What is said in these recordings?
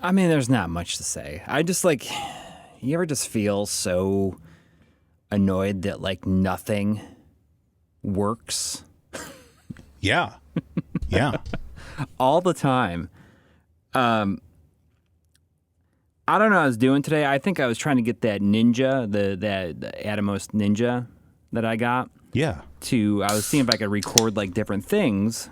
I mean, there's not much to say. I just like, you ever just feel so annoyed that like nothing works Yeah. Yeah. all the time? I don't know what I was doing today. I think I was trying to get that Ninja, the Atomos Ninja that I got. Yeah. I was seeing if I could record like different things,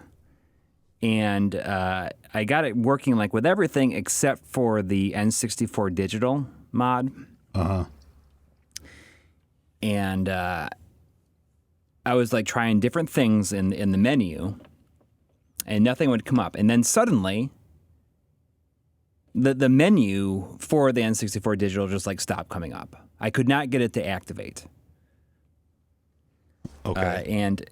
and I got it working like with everything except for the N64 digital mod. And I was like trying different things in the menu, and nothing would come up. And then suddenly, the menu for the N64 digital just like stopped coming up. I could not get it to activate. Okay. And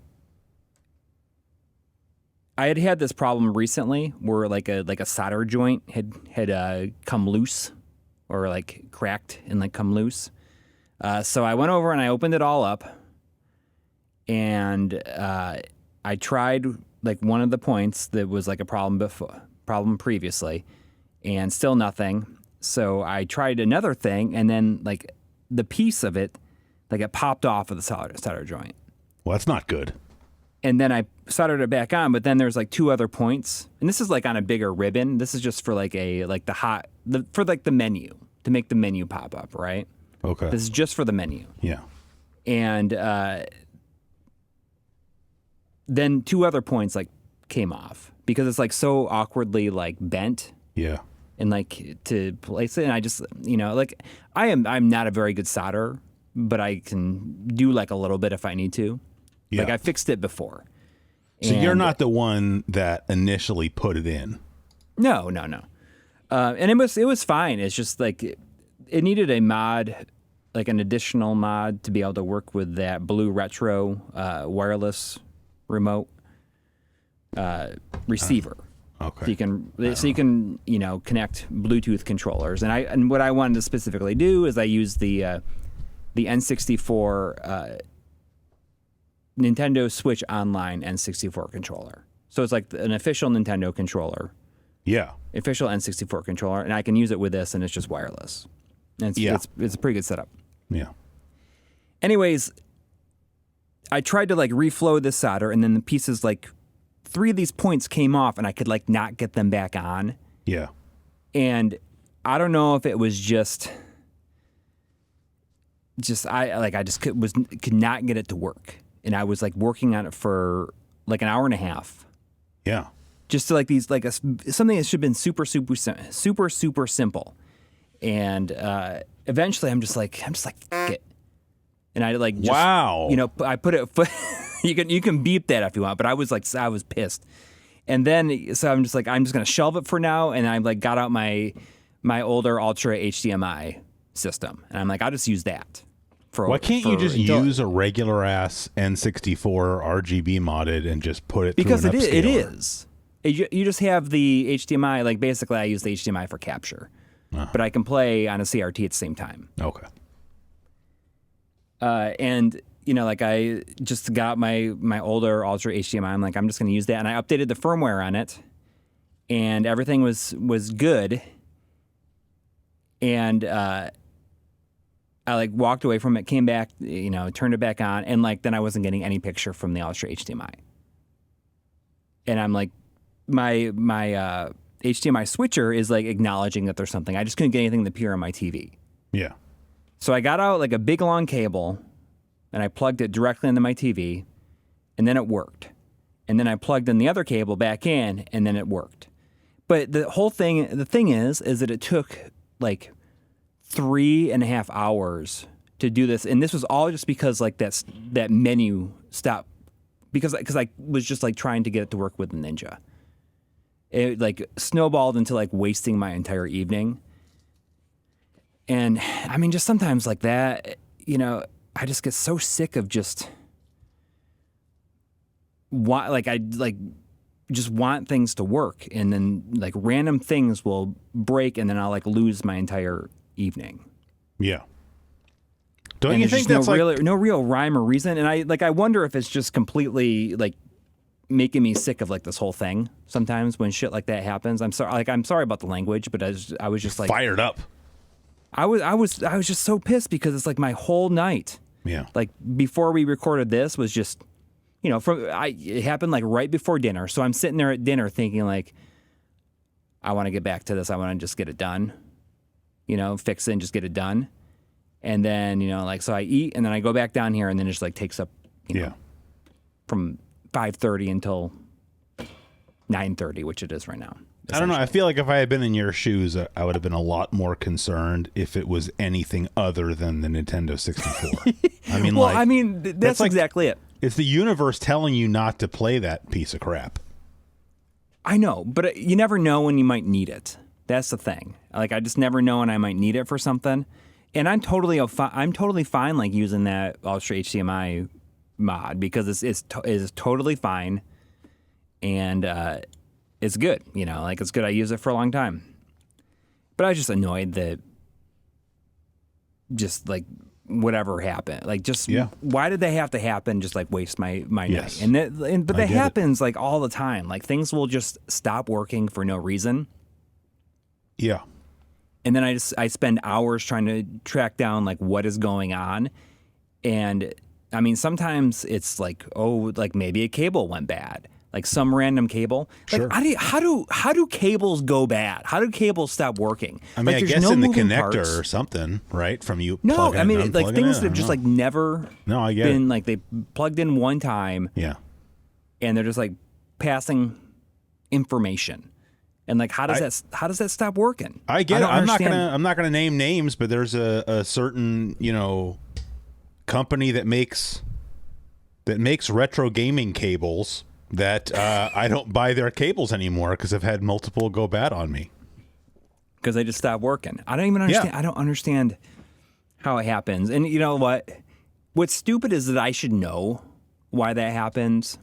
I had this problem recently where like a solder joint had come loose, or like cracked and like come loose. So I went over and I opened it all up, and I tried like one of the points that was like a problem previously, and still nothing. So I tried another thing, and then like the piece of it, like it popped off of the solder joint. Well, that's not good. And then I soldered it back on, but then there's like two other points, and this is like on a bigger ribbon. This is just for like for like the menu, to make the menu pop up, right? Okay. This is just for the menu. Yeah. And then two other points like came off because it's like so awkwardly like bent. Yeah. And like to place it, and I just, like I'm not a very good solderer, but I can do like a little bit if I need to. Yeah. Like I fixed it before. So you're not the one that initially put it in. No. And it was fine. It's just like it needed a mod, like an additional mod to be able to work with that Blue Retro wireless remote receiver. Okay. So you can connect Bluetooth controllers. And what I wanted to specifically do is I used the N64 Nintendo Switch Online N64 controller. So it's like an official Nintendo controller. Yeah. Official N64 controller, and I can use it with this, and it's just wireless. And it's a pretty good setup. Yeah. Anyways, I tried to like reflow this solder, and then the pieces, like 3 of these points came off, and I could like not get them back on. Yeah. And I don't know if it was just I could not get it to work. And I was like working on it for like an hour and a half. Yeah. Just to like these, like something that should have been super simple. And eventually I'm just like, F it. And I like, wow. I put it, you can beep that if you want, but I was pissed. And then, so I'm just going to shelve it for now. And I like got out my older Ultra HDMI system. And I'm like, I'll just use that. Why can't you just use a regular ass N64 RGB modded and just put it because through an upscaler? It is. You just have the HDMI, like basically I use the HDMI for capture. But I can play on a CRT at the same time. Okay. And like I just got my older Ultra HDMI. I'm like, I'm just going to use that. And I updated the firmware on it, and everything was good. And I like walked away from it, came back, turned it back on, and like then I wasn't getting any picture from the Ultra HDMI. And I'm like, my HDMI switcher is like acknowledging that there's something. I just couldn't get anything to appear on my TV. Yeah. So I got out like a big long cable, and I plugged it directly into my TV, and then it worked. And then I plugged in the other cable back in, and then it worked. But the thing is that it took like 3.5 hours to do this, and this was all just because like that menu stopped because I was just like trying to get it to work with the Ninja. It like snowballed into like wasting my entire evening. And I mean, just sometimes like that, I just get so sick of just just want things to work, and then like random things will break, and then I'll like lose my entire evening. Yeah. Don't you think that's no real rhyme or reason? And I wonder if it's just completely like making me sick of like this whole thing. Sometimes when shit like that happens, I'm sorry about the language, but I was just like fired up. I was just so pissed because it's like my whole night. Yeah. Like before we recorded this was just, it happened like right before dinner. So I'm sitting there at dinner thinking like, I want to get back to this. I want to just get it done, fix it and just get it done. And then, so I eat and then I go back down here and then it just like takes up, from 5:30 until 9:30, which it is right now. I don't know. I feel like if I had been in your shoes, I would have been a lot more concerned if it was anything other than the Nintendo 64. That's exactly it. It's the universe telling you not to play that piece of crap. I know, but you never know when you might need it. That's the thing. Like I just never know when I might need it for something. And I'm totally fine like using that Ultra HDMI mod because it's totally fine. And it's good, it's good. I use it for a long time. But I was just annoyed that just like whatever happened, like just why did they have to happen? Just like waste my night. But that happens like all the time. Like things will just stop working for no reason. Yeah. And then I spend hours trying to track down like what is going on. And I mean, sometimes it's like, like maybe a cable went bad. Like some random cable. Like, sure. How do cables go bad? How do cables stop working? I mean, like, I guess in the connector parts. Or something, right? From you. No, I mean, like things that have just know. like never I get been it. like they plugged in one time. Yeah. And they're just like passing information. And like, how does that stop working? I get it. I'm not gonna name names, but there's a certain company that makes retro gaming cables. That I don't buy their cables anymore because I've had multiple go bad on me. Because they just stopped working. I don't even understand. Yeah. I don't understand how it happens. And you know what? What's stupid is that I should know why that happens.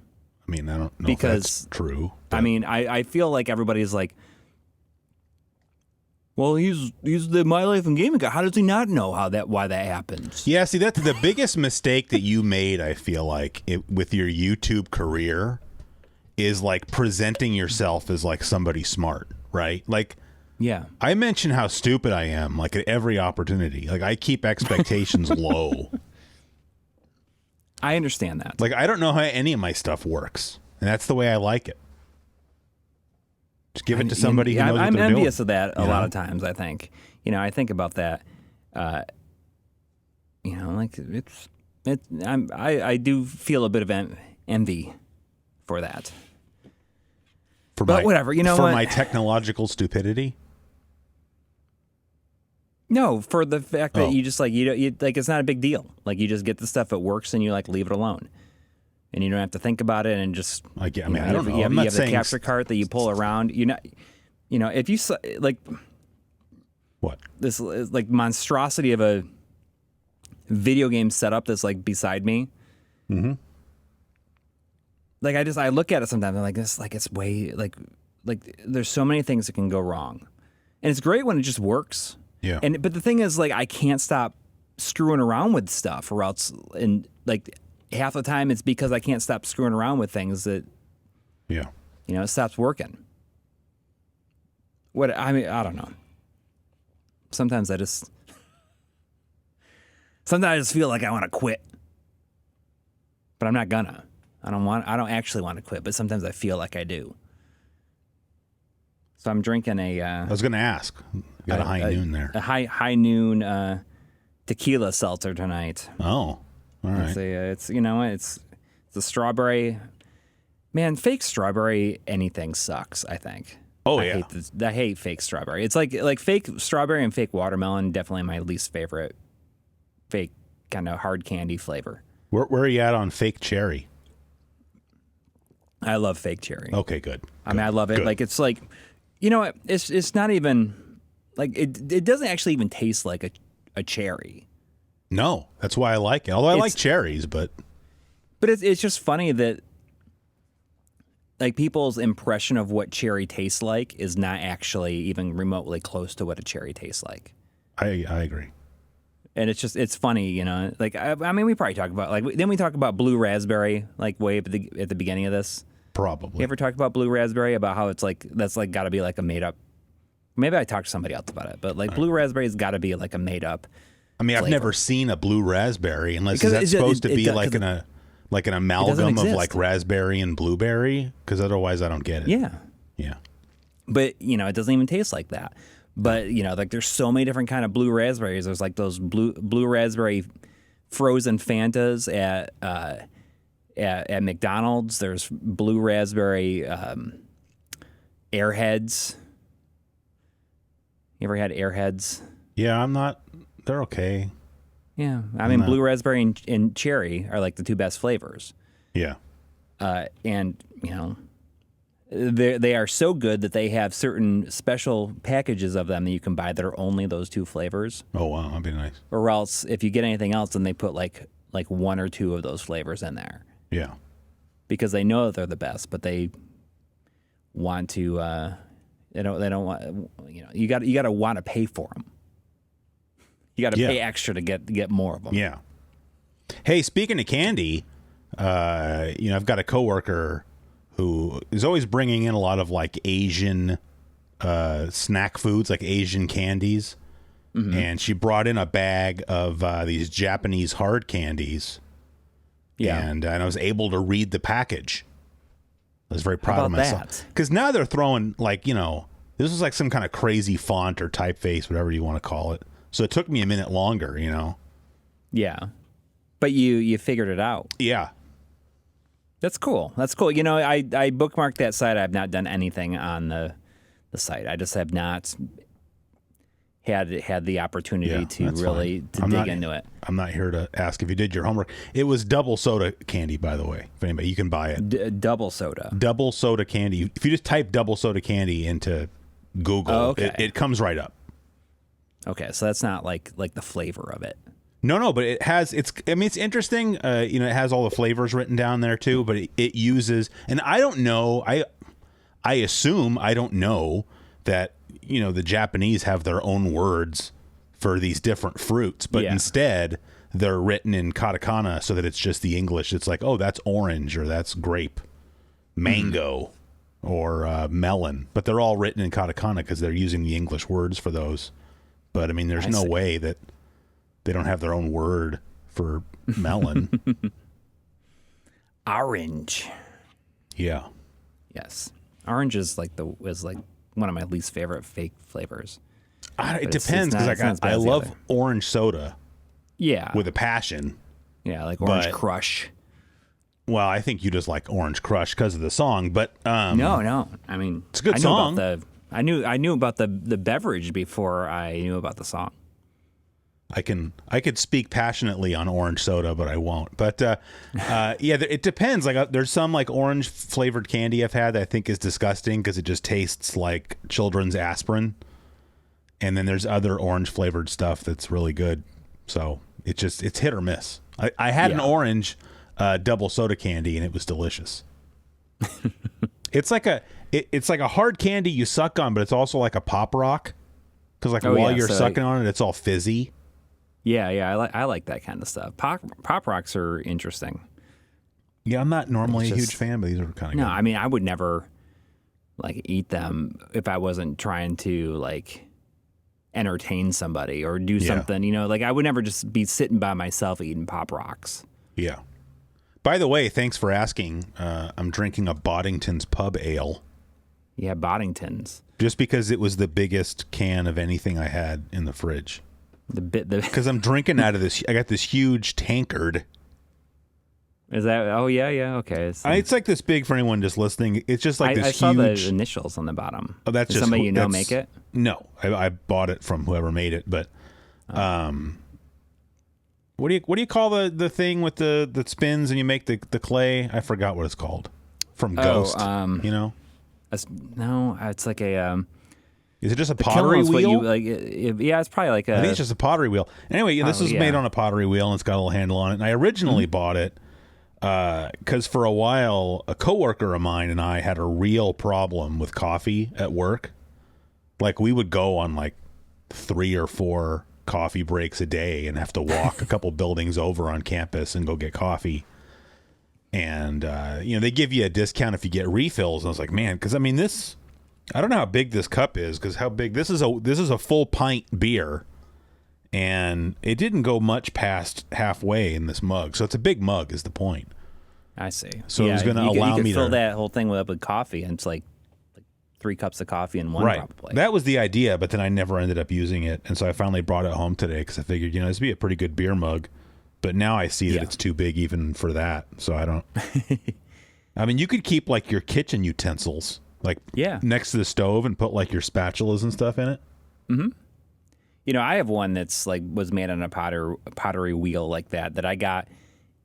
I mean, I don't know because, if that's true. But. I mean, I feel like everybody's like, well, he's the My Life in Gaming guy. How does he not know why that happens? Yeah, see, that's the biggest mistake that you made, I feel like, with your YouTube career. Is like presenting yourself as like somebody smart, right? Like, yeah, I mention how stupid I am, like at every opportunity. Like I keep expectations low. I understand that. Like I don't know how any of my stuff works, and that's the way I like it. Just give it to somebody who knows what they're doing. I'm envious of that a lot of times. I think, I think about that. Like I do feel a bit of envy for that. Whatever, for my technological stupidity. No, for the fact that you just like you like it's not a big deal. Like you just get the stuff that works and you like leave it alone, and you don't have to think about it and just. I don't know. You have the capture cart that you pull around. If you like. What? This like monstrosity of a video game setup that's like beside me. Mm-hmm. Like I look at it sometimes. I'm like this. Like it's way like there's so many things that can go wrong, and it's great when it just works. Yeah. But the thing is, like I can't stop screwing around with stuff, or else, and like half the time it's because I can't stop screwing around with things that. Yeah. It stops working. I don't know. Sometimes I just feel like I want to quit, but I'm not gonna. I don't actually want to quit, but sometimes I feel like I do. So I'm drinking I was going to ask. You got a high noon there. A high noon tequila seltzer tonight. Oh, all right. It's a strawberry. Man, fake strawberry anything sucks, I think. Oh, I hate fake strawberry. It's like fake strawberry and fake watermelon, definitely my least favorite fake kind of hard candy flavor. Where are you at on fake cherry? I love fake cherry. Okay, good. I mean, I love it. Good. Like, it's like, it's not even, like, it doesn't actually even taste like a cherry. No, that's why I like it. Although I like cherries, but. But it's just funny that, like, people's impression of what cherry tastes like is not actually even remotely close to what a cherry tastes like. I agree. And it's funny, like, I mean, we probably talk about, like, then we talk about blue raspberry, like, way at the beginning of this. Probably. You ever talked about blue raspberry, about how it's like, that's like got to be like a made up, maybe I talked to somebody else about it, but like blue raspberry's got to be like a made up. I mean, I've flavor. never seen a blue raspberry unless Because is that supposed to be like it an amalgam of exist. like raspberry and blueberry? Because otherwise I don't get it. Yeah. Yeah. But, it doesn't even taste like that. But, like there's so many different kind of blue raspberries. There's like those blue raspberry frozen Fantas at McDonald's. There's blue raspberry Airheads. You ever had Airheads? Yeah, they're okay. Yeah. I mean, blue raspberry and cherry are like the two best flavors. Yeah. And, they are so good that they have certain special packages of them that you can buy that are only those two flavors. Oh, wow. That'd be nice. Or else, if you get anything else, then they put like one or two of those flavors in there. Yeah. Because they know that they're the best, but they want to. They don't want. You got to want to pay for them. You got to pay extra to get more of them. Yeah. Hey, speaking of candy, I've got a coworker who is always bringing in a lot of like Asian snack foods, like Asian candies. Mm-hmm. And she brought in a bag of these Japanese hard candies. Yeah. And I was able to read the package. I was very proud of myself. Because now they're throwing like, this was like some kind of crazy font or typeface, whatever you want to call it. So it took me a minute longer, Yeah. But you figured it out. Yeah. That's cool. That's cool. I bookmarked that site. I've not done anything on the site. I just have not had the opportunity to really dig into it. I'm not here to ask if you did your homework. It was double soda candy, by the way. If anybody, you can buy it. Double soda. Double soda candy. If you just type double soda candy into Google, it comes right up. Okay, so that's not like the flavor of it. No, but it has. It's interesting. It has all the flavors written down there too. But it uses, and I don't know. I assume I don't know that the Japanese have their own words for these different fruits, but instead they're written in katakana so that it's just the English. It's like, oh, that's orange, or that's grape, mango, or melon. But they're all written in katakana because they're using the English words for those. But I mean, there's no way that they don't have their own word for melon. Orange. Yeah. Yes. Orange is like one of my least favorite fake flavors. It depends, because I love orange soda. Yeah. With a passion. Yeah, like Orange Crush. Well, I think you just like Orange Crush because of the song, but no. I mean, it's a good song. I knew about the beverage before I knew about the song. I could speak passionately on orange soda, but I won't. But it depends. Like there's some like orange flavored candy I've had that I think is disgusting because it just tastes like children's aspirin. And then there's other orange flavored stuff that's really good. So it's hit or miss. I had an orange double soda candy and it was delicious. It's like a hard candy you suck on, but it's also like a pop rock because while you're sucking on it, it's all fizzy. Yeah, I like that kind of stuff. Pop rocks are interesting. Yeah, I'm not normally a huge fan, but these are kind of good. No, I mean, I would never like eat them if I wasn't trying to like entertain somebody or do something, like I would never just be sitting by myself eating Pop Rocks. Yeah. By the way, thanks for asking. I'm drinking a Boddington's Pub Ale. Yeah, Boddington's. Just because it was the biggest can of anything I had in the fridge. Because I'm drinking out of this. I got this huge tankard. Is that? Oh yeah, okay. It's like this big for anyone just listening. It's just like this huge. I saw the initials on the bottom. Oh, that's Did just somebody make it. No, I bought it from whoever made it. But, what do you call the thing with that spins and you make the clay? I forgot what it's called. From Ghost, No, it's like a. Is it just a pottery wheel? It's probably like a. I think it's just a pottery wheel. Anyway, this is made on a pottery wheel and it's got a little handle on it. And I originally bought it because for a while, a coworker of mine and I had a real problem with coffee at work. Like we would go on like 3 or 4 coffee breaks a day and have to walk a couple buildings over on campus and go get coffee. And, they give you a discount if you get refills. And I was like, man, because, I mean, I don't know how big this cup is, because how big, this is a full pint beer. And it didn't go much past halfway in this mug. So it's a big mug is the point. I see. So it was going to allow me to fill that whole thing with coffee, and it's like 3 cups of coffee in one, right. probably. That was the idea, but then I never ended up using it. And so I finally brought it home today because I figured, this would be a pretty good beer mug. But now I see that it's too big even for that. So I don't. I mean, you could keep like your kitchen utensils next to the stove and put like your spatulas and stuff in it. Mm-hmm. I have one that's like was made on a pottery wheel like that I got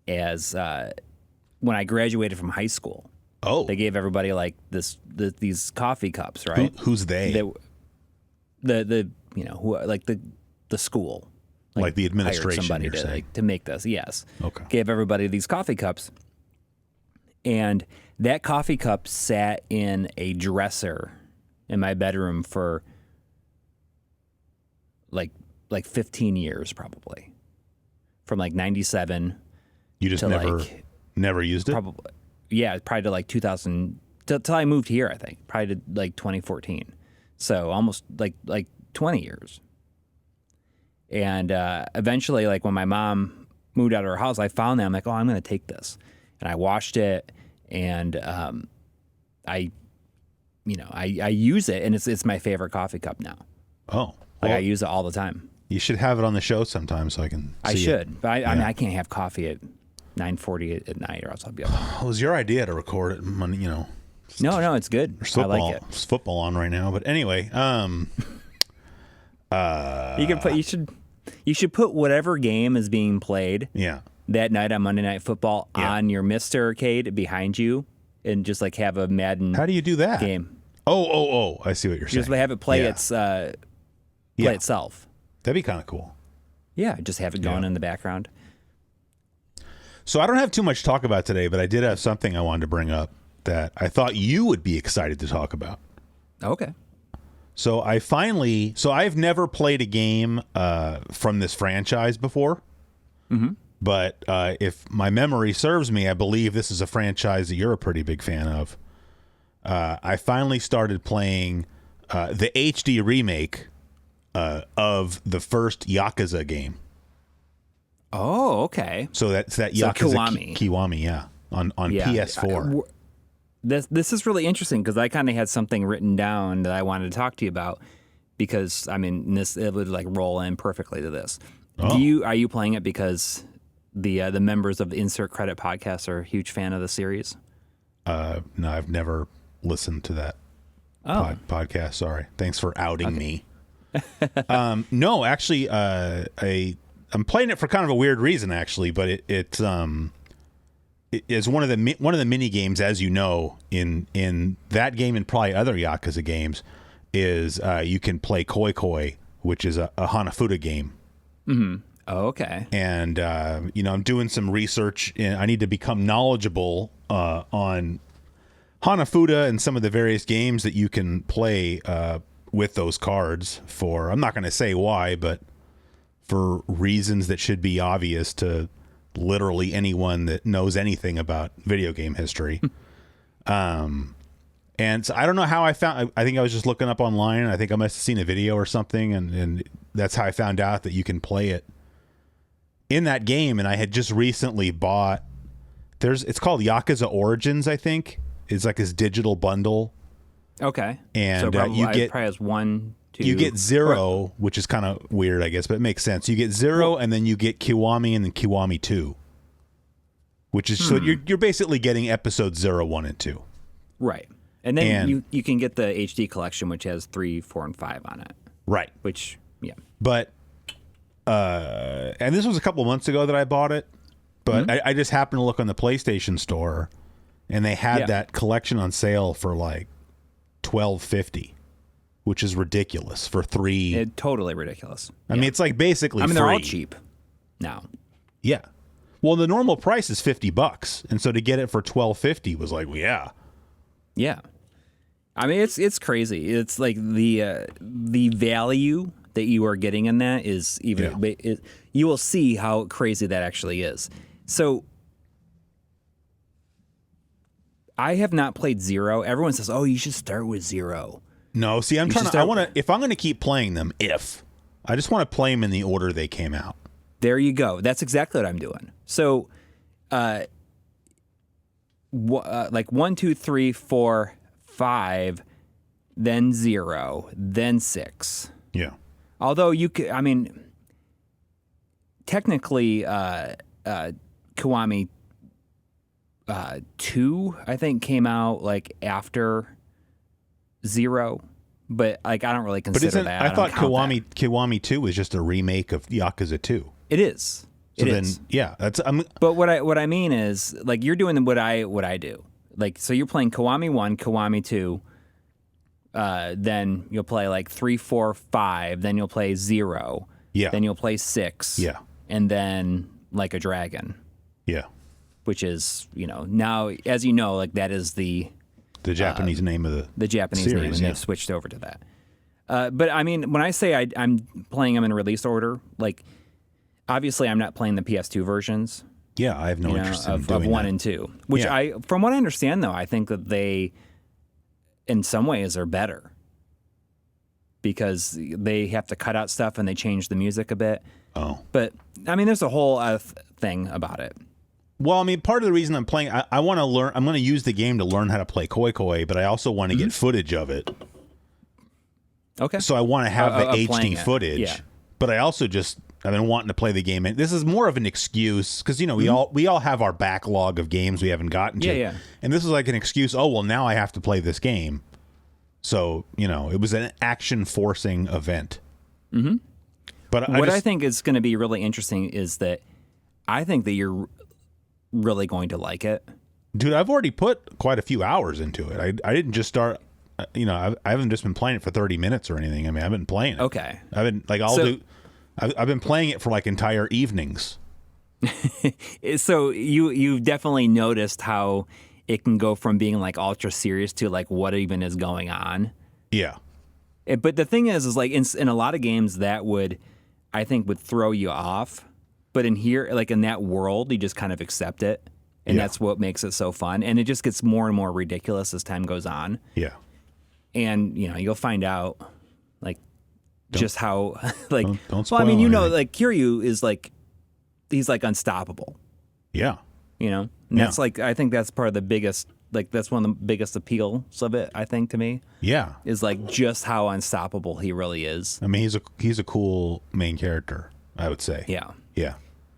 as when I graduated from high school. Oh, they gave everybody like these coffee cups, right? Who's they? The school. Like the administration, somebody you're saying. to make this, yes. Okay. Gave everybody these coffee cups, and that coffee cup sat in a dresser in my bedroom for like 15 years, probably, from like 97. You just never used it? Probably, yeah, probably to like 2000 till I moved here. I think probably to like 2014, so almost like 20 years. And eventually, like when my mom moved out of her house, I found that. I'm like, oh, I'm going to take this. And I washed it, and I use it, and it's my favorite coffee cup now. Oh, I use it all the time. You should have it on the show sometime so I can see I should, it. But I mean, I can't have coffee at 9:40 at night, or else I'll be up. It was your idea to record it, No, it's good. There's football, I like it. There's football on right now, but anyway, you should put whatever game is being played that night on Monday Night Football on your Mr. Arcade behind you, and just like have a Madden. How do you do that game? Oh! I see what you're saying. Just have it play itself. That'd be kind of cool. Yeah, just have it going in the background. So I don't have too much to talk about today, but I did have something I wanted to bring up that I thought you would be excited to talk about. Okay. So I've never played a game from this franchise before. Mm-hmm. But if my memory serves me, I believe this is a franchise that you're a pretty big fan of. I finally started playing the HD remake of the first Yakuza game. Oh, okay. So that's that Yakuza Kiwami, yeah, on PS4. This is really interesting because I kind of had something written down that I wanted to talk to you about, because I mean it would like roll in perfectly to this. Oh. Are you playing it because the members of the Insert Credit podcast are a huge fan of the series? No, I've never listened to that podcast. Sorry, thanks for outing me. No, actually, I'm playing it for kind of a weird reason, actually, but it is one of the mini games, as you know, in that game and probably other Yakuza games, is you can play Koi Koi, which is a Hanafuda game. Mm-hmm. Oh, okay. And I'm doing some research, and I need to become knowledgeable on Hanafuda and some of the various games that you can play with those cards for, I'm not going to say why, but for reasons that should be obvious to literally anyone that knows anything about video game history. And so I don't know how I think I was just looking up online. I think I must have seen a video or something, and that's how I found out that you can play it in that game. And I had just recently bought, it's called Yakuza Origins, I think. It's like this digital bundle. Okay. And so you get probably has 1, 2. You get 0, which is kind of weird, I guess, but it makes sense. You get 0, and then you get Kiwami, and then Kiwami 2, which is so you're basically getting episodes 0, 1, and 2. Right. And then you can get the HD collection, which has 3, 4, and 5 on it. Right. Which, yeah. But and this was a couple months ago that I bought it, but I just happened to look on the PlayStation Store, and they had that collection on sale for like $12.50, which is ridiculous for 3. Totally ridiculous. I mean, it's like basically free. They're all cheap now. Yeah. Well, the normal price is $50, and so to get it for $12.50 was like, well, yeah. Yeah. I mean, it's crazy. It's like the value that you are getting in that is even. You will see how crazy that actually is. So I have not played Zero. Everyone says, "Oh, you should start with Zero." No, see, I'm trying to. I want to. If I'm going to keep playing them, I just want to play them in the order they came out. There you go. That's exactly what I'm doing. So, like 1, 2, 3, 4, 5, then 0, then 6. Yeah. Although you could, I mean, technically, Kiwami 2, I think, came out like after 0, but like I don't really consider that. I thought Kiwami 2 was just a remake of Yakuza 2. It is. So then, yeah, that's. But what I mean is, like, you're doing what I do. Like, so you're playing Kiwami 1, Kiwami 2. Then you'll play like 3, 4, 5. Then you'll play 0. Yeah. Then you'll play 6. Yeah. And then Like a Dragon. Yeah. Which is, now, as you know, like that is the Japanese name of the Japanese series, name, and they've switched over to that. But I mean, when I say I'm playing them in release order, like obviously I'm not playing the PS2 versions. Yeah, I have no interest in doing of 1 that. and 2. Which from what I understand, though, I think that they, in some ways, are better because they have to cut out stuff and they change the music a bit. Oh, but I mean, there's a whole thing about it. Well, I mean, part of the reason I'm playing, I want to learn. I'm going to use the game to learn how to play Koi Koi, but I also want to get footage of it. Okay. So I want to have the HD footage. Yeah. But I also I've been wanting to play the game, and this is more of an excuse because we all have our backlog of games we haven't gotten to. Yeah. And this is like an excuse. Oh well, now I have to play this game. So it was an action forcing event. Mm-hmm. But I think is going to be really interesting is that I think that you're really going to like it. Dude, I've already put quite a few hours into it. I didn't just start, I haven't just been playing it for 30 minutes or anything. I mean, I've been playing it. Okay. I've been like, I've been playing it for like entire evenings. So you've definitely noticed how it can go from being like ultra serious to like what even is going on. Yeah. But the thing is like in a lot of games that would throw you off. But in here, like in that world, you just kind of accept it. And that's what makes it so fun. And it just gets more and more ridiculous as time goes on. Yeah. And, you'll find out, like, just how, like... Don't spoil anything. like, Kiryu is, like, he's, like, unstoppable. Yeah. And that's, like, I think that's part of the biggest, like, that's one of the biggest appeals of it, I think, to me. Yeah. Is, like, just how unstoppable he really is. I mean, he's a cool main character, I would say. Yeah. Yeah.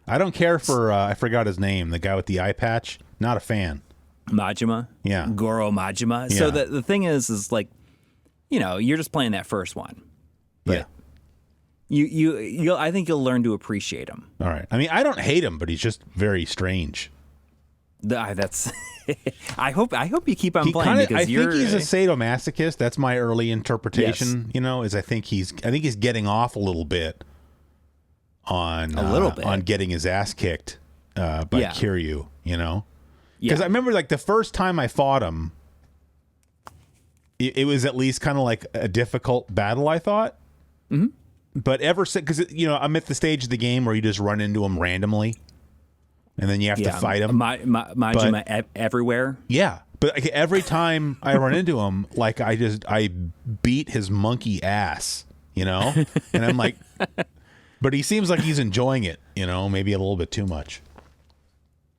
I don't care for, I forgot his name, the guy with the eye patch. Not a fan. Majima? Yeah. Goro Majima. Yeah. So the thing is like, you're just playing that first one. But yeah. I think you'll learn to appreciate him. All right. I mean, I don't hate him, but he's just very strange. That's. I hope you keep on playing because I think he's a sadomasochist. That's my early interpretation. Is I think he's getting off a little bit on getting his ass kicked by Kiryu. Because I remember like the first time I fought him, it was at least kind of like a difficult battle, I thought. Mm-hmm. But ever since, because I'm at the stage of the game where you just run into him randomly, and then you have to fight him. Majima everywhere. Yeah, but like, every time I run into him, like I beat his monkey ass, and I'm like, but he seems like he's enjoying it, maybe a little bit too much.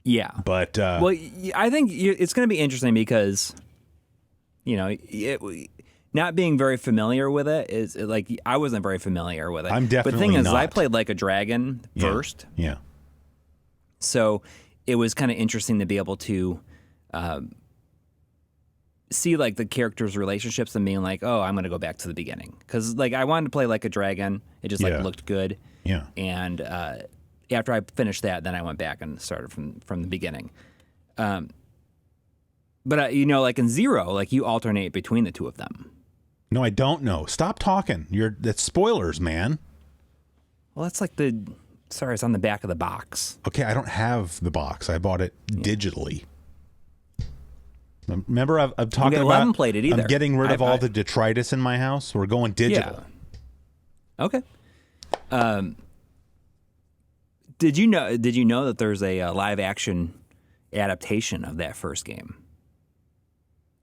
Yeah, but well, I think it's going to be interesting because, not being very familiar with it is like I wasn't very familiar with it. I'm definitely. But the thing is, not. I played Like a Dragon first. Yeah. So it was kind of interesting to be able to see like the characters' relationships and being like, oh, I'm going to go back to the beginning because like I wanted to play Like a Dragon. It just like looked good. Yeah. And after I finished that, then I went back and started from the beginning. But like in Zero, like you alternate between the two of them. No, I don't know. Stop talking. That's spoilers, man. Well, that's like it's on the back of the box. Okay, I don't have the box. I bought it digitally. Remember, I'm talking about. I haven't played it either. I'm getting rid of all the detritus in my house. We're going digital. Yeah. Okay. Did you know that there's a live action adaptation of that first game?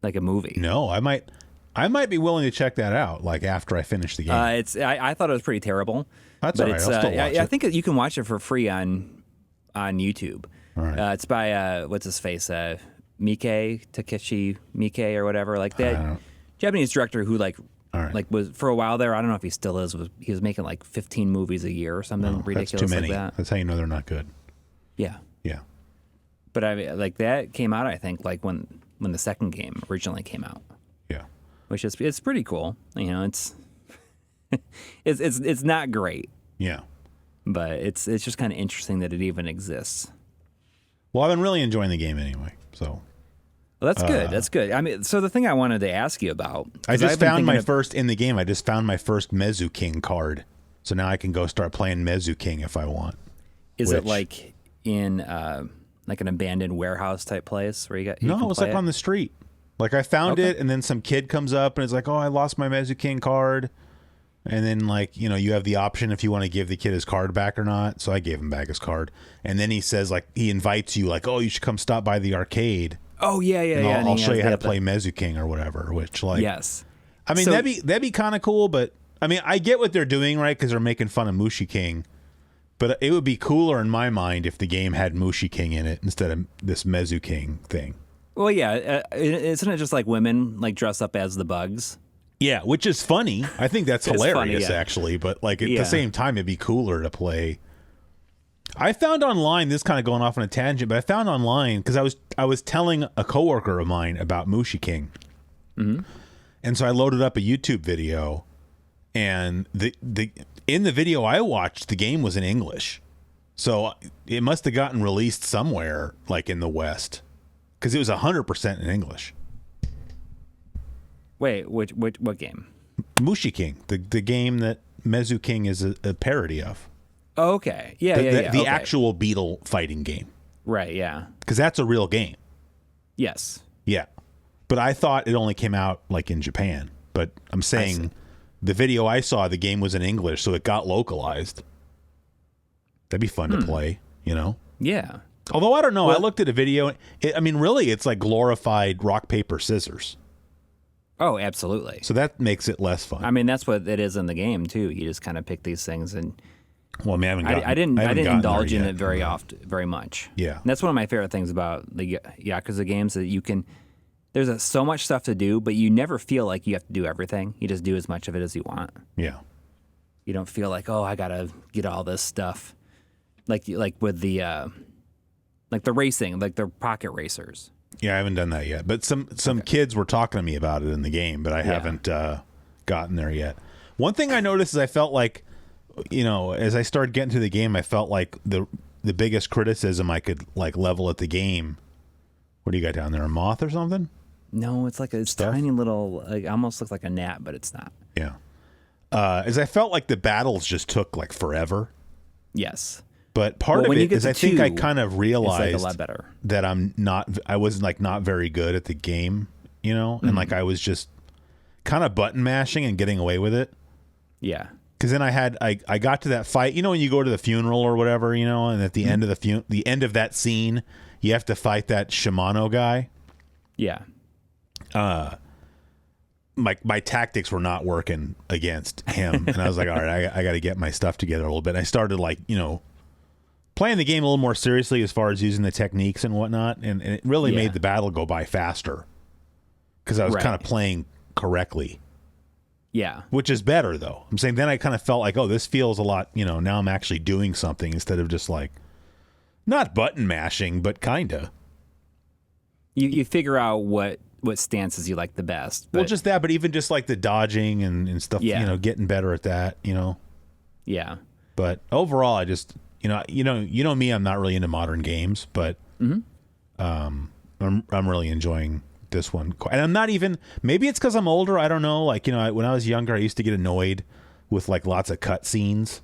like a movie. No, I might be willing to check that out. Like after I finish the game. I thought it was pretty terrible. That's but all right. It's, I'll still watch it. I think you can watch it for free on YouTube. All right. It's by what's his face, Takeshi Miike or whatever, like that Japanese director who like was for a while there. I don't know if he still is. He was making like 15 movies a year or something ridiculous that's too many. like that. That's how you know they're not good. Yeah. Yeah. But I mean, like that came out, I think, like when the second game originally came out. Yeah. Which is it's pretty cool. You know, it's it's not great. Yeah. But it's just kind of interesting that it even exists. Well, I've been really enjoying the game anyway. So. Well, that's good. That's good. I mean, so the thing I wanted to ask you about, I just found my first Mezu King card. So now I can go start playing Mezu King if I want. Is it like in like an abandoned warehouse type place where you got? No, it was like on the street. Like I found it, and then some kid comes up and is like, "Oh, I lost my Mezu King card." And then like you have the option if you want to give the kid his card back or not. So I gave him back his card, and then he says like he invites you like, "Oh, you should come stop by the arcade." Oh yeah. I'll show you how to play Mezu King or whatever. Which like yes, I mean that'd be kind of cool, but I mean I get what they're doing right because they're making fun of Mushi King. But it would be cooler in my mind if the game had Mushi King in it instead of this Mezu King thing. Well, yeah, isn't it just like women like dress up as the bugs? Yeah, which is funny. I think that's hilarious, funny, actually. But like at the same time, it'd be cooler to play. I found online, this kind of going off on a tangent, but I found online because I was telling a coworker of mine about Mushi King, and so I loaded up a YouTube video, and in the video I watched, the game was in English, so it must have gotten released somewhere like in the West because it was 100% in English. Wait, what game? Mushi King, the game that Mezu King is a parody of. Oh, okay. Yeah, the actual beetle fighting game. Right, yeah. Because that's a real game. Yes. Yeah. But I thought it only came out like in Japan. But I'm saying the video I saw, the game was in English, so it got localized. That'd be fun to play, Yeah. Although I don't know. Well, I looked at a video. Really, it's like glorified rock, paper, scissors. Oh, absolutely. So that makes it less fun. I mean, that's what it is in the game too. You just kind of pick these things, and well, I mean, I didn't indulge in it very much. Yeah, and that's one of my favorite things about the Yakuza games, that you can. There's so much stuff to do, but you never feel like you have to do everything. You just do as much of it as you want. Yeah, you don't feel like, oh, I gotta get all this stuff, like with the like the racing, like the pocket racers. Yeah, I haven't done that yet. But some kids were talking to me about it in the game, but I haven't gotten there yet. One thing I noticed is I felt like, as I started getting to the game, I felt like the biggest criticism I could like level at the game. What do you got down there? A moth or something? No, it's like a tiny little, like, almost looks like a gnat, but it's not. Yeah. As I felt like the battles just took like forever. Yes. But part of it is I think I kind of realized like a lot better. That I was like not very good at the game, and like I was just kind of button mashing and getting away with it. Yeah. Because then I got to that fight, when you go to the funeral or whatever, and at the end of the end of that scene, you have to fight that Shimano guy. Yeah. My tactics were not working against him, and I was like, all right, I got to get my stuff together a little bit. I started like, playing the game a little more seriously as far as using the techniques and whatnot, and it really made the battle go by faster because I was kind of playing correctly. Yeah. Which is better, though. I'm saying then I kind of felt like, oh, this feels a lot, now I'm actually doing something instead of just like, not button mashing, but kind of. You figure out what stances you like the best. Well, just that, but even just like the dodging and stuff, getting better at that, Yeah. But overall, I just... You know me. I'm not really into modern games, but I'm really enjoying this one. And I'm not even. Maybe it's because I'm older. I don't know. Like when I was younger, I used to get annoyed with like lots of cutscenes.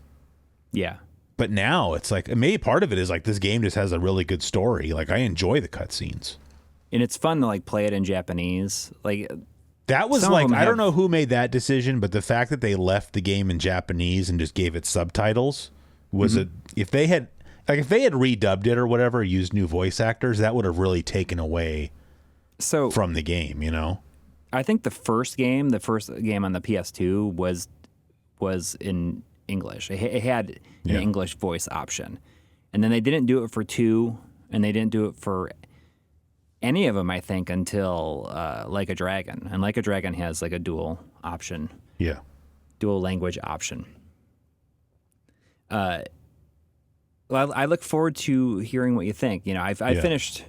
Yeah. But now it's like maybe part of it is like this game just has a really good story. Like I enjoy the cutscenes. And it's fun to like play it in Japanese. Like that was like I don't know who made that decision, but the fact that they left the game in Japanese and just gave it subtitles. Was it if they had redubbed it or whatever, used new voice actors, that would have really taken away So from the game, you know? I think the first game on the PS2 was in English. It had an English voice option. And then they didn't do it for 2, and they didn't do it for any of them, I think, until Like a Dragon. And Like a Dragon has like a dual option. Yeah. Dual language option. Well, I look forward to hearing what you think. You know, I finished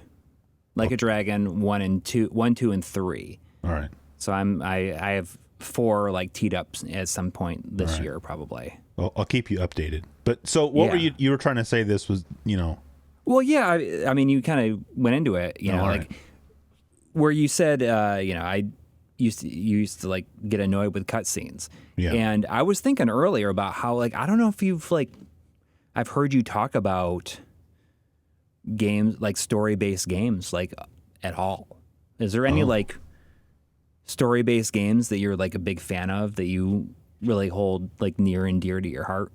Like a Dragon 1, 2, and 3. All right. So I have 4 like teed up at some point this year probably. Well, I'll keep you updated. But so what were you were trying to say this was, you know? Well, yeah, I mean, you kind of went into it, you know, like where you said, you know, you used to like get annoyed with cutscenes. Yeah. And I was thinking earlier about how, like, I don't know if you've like, I've heard you talk about games, like story-based games, like at all. Is there any like story-based games that you're like a big fan of that you really hold like near and dear to your heart?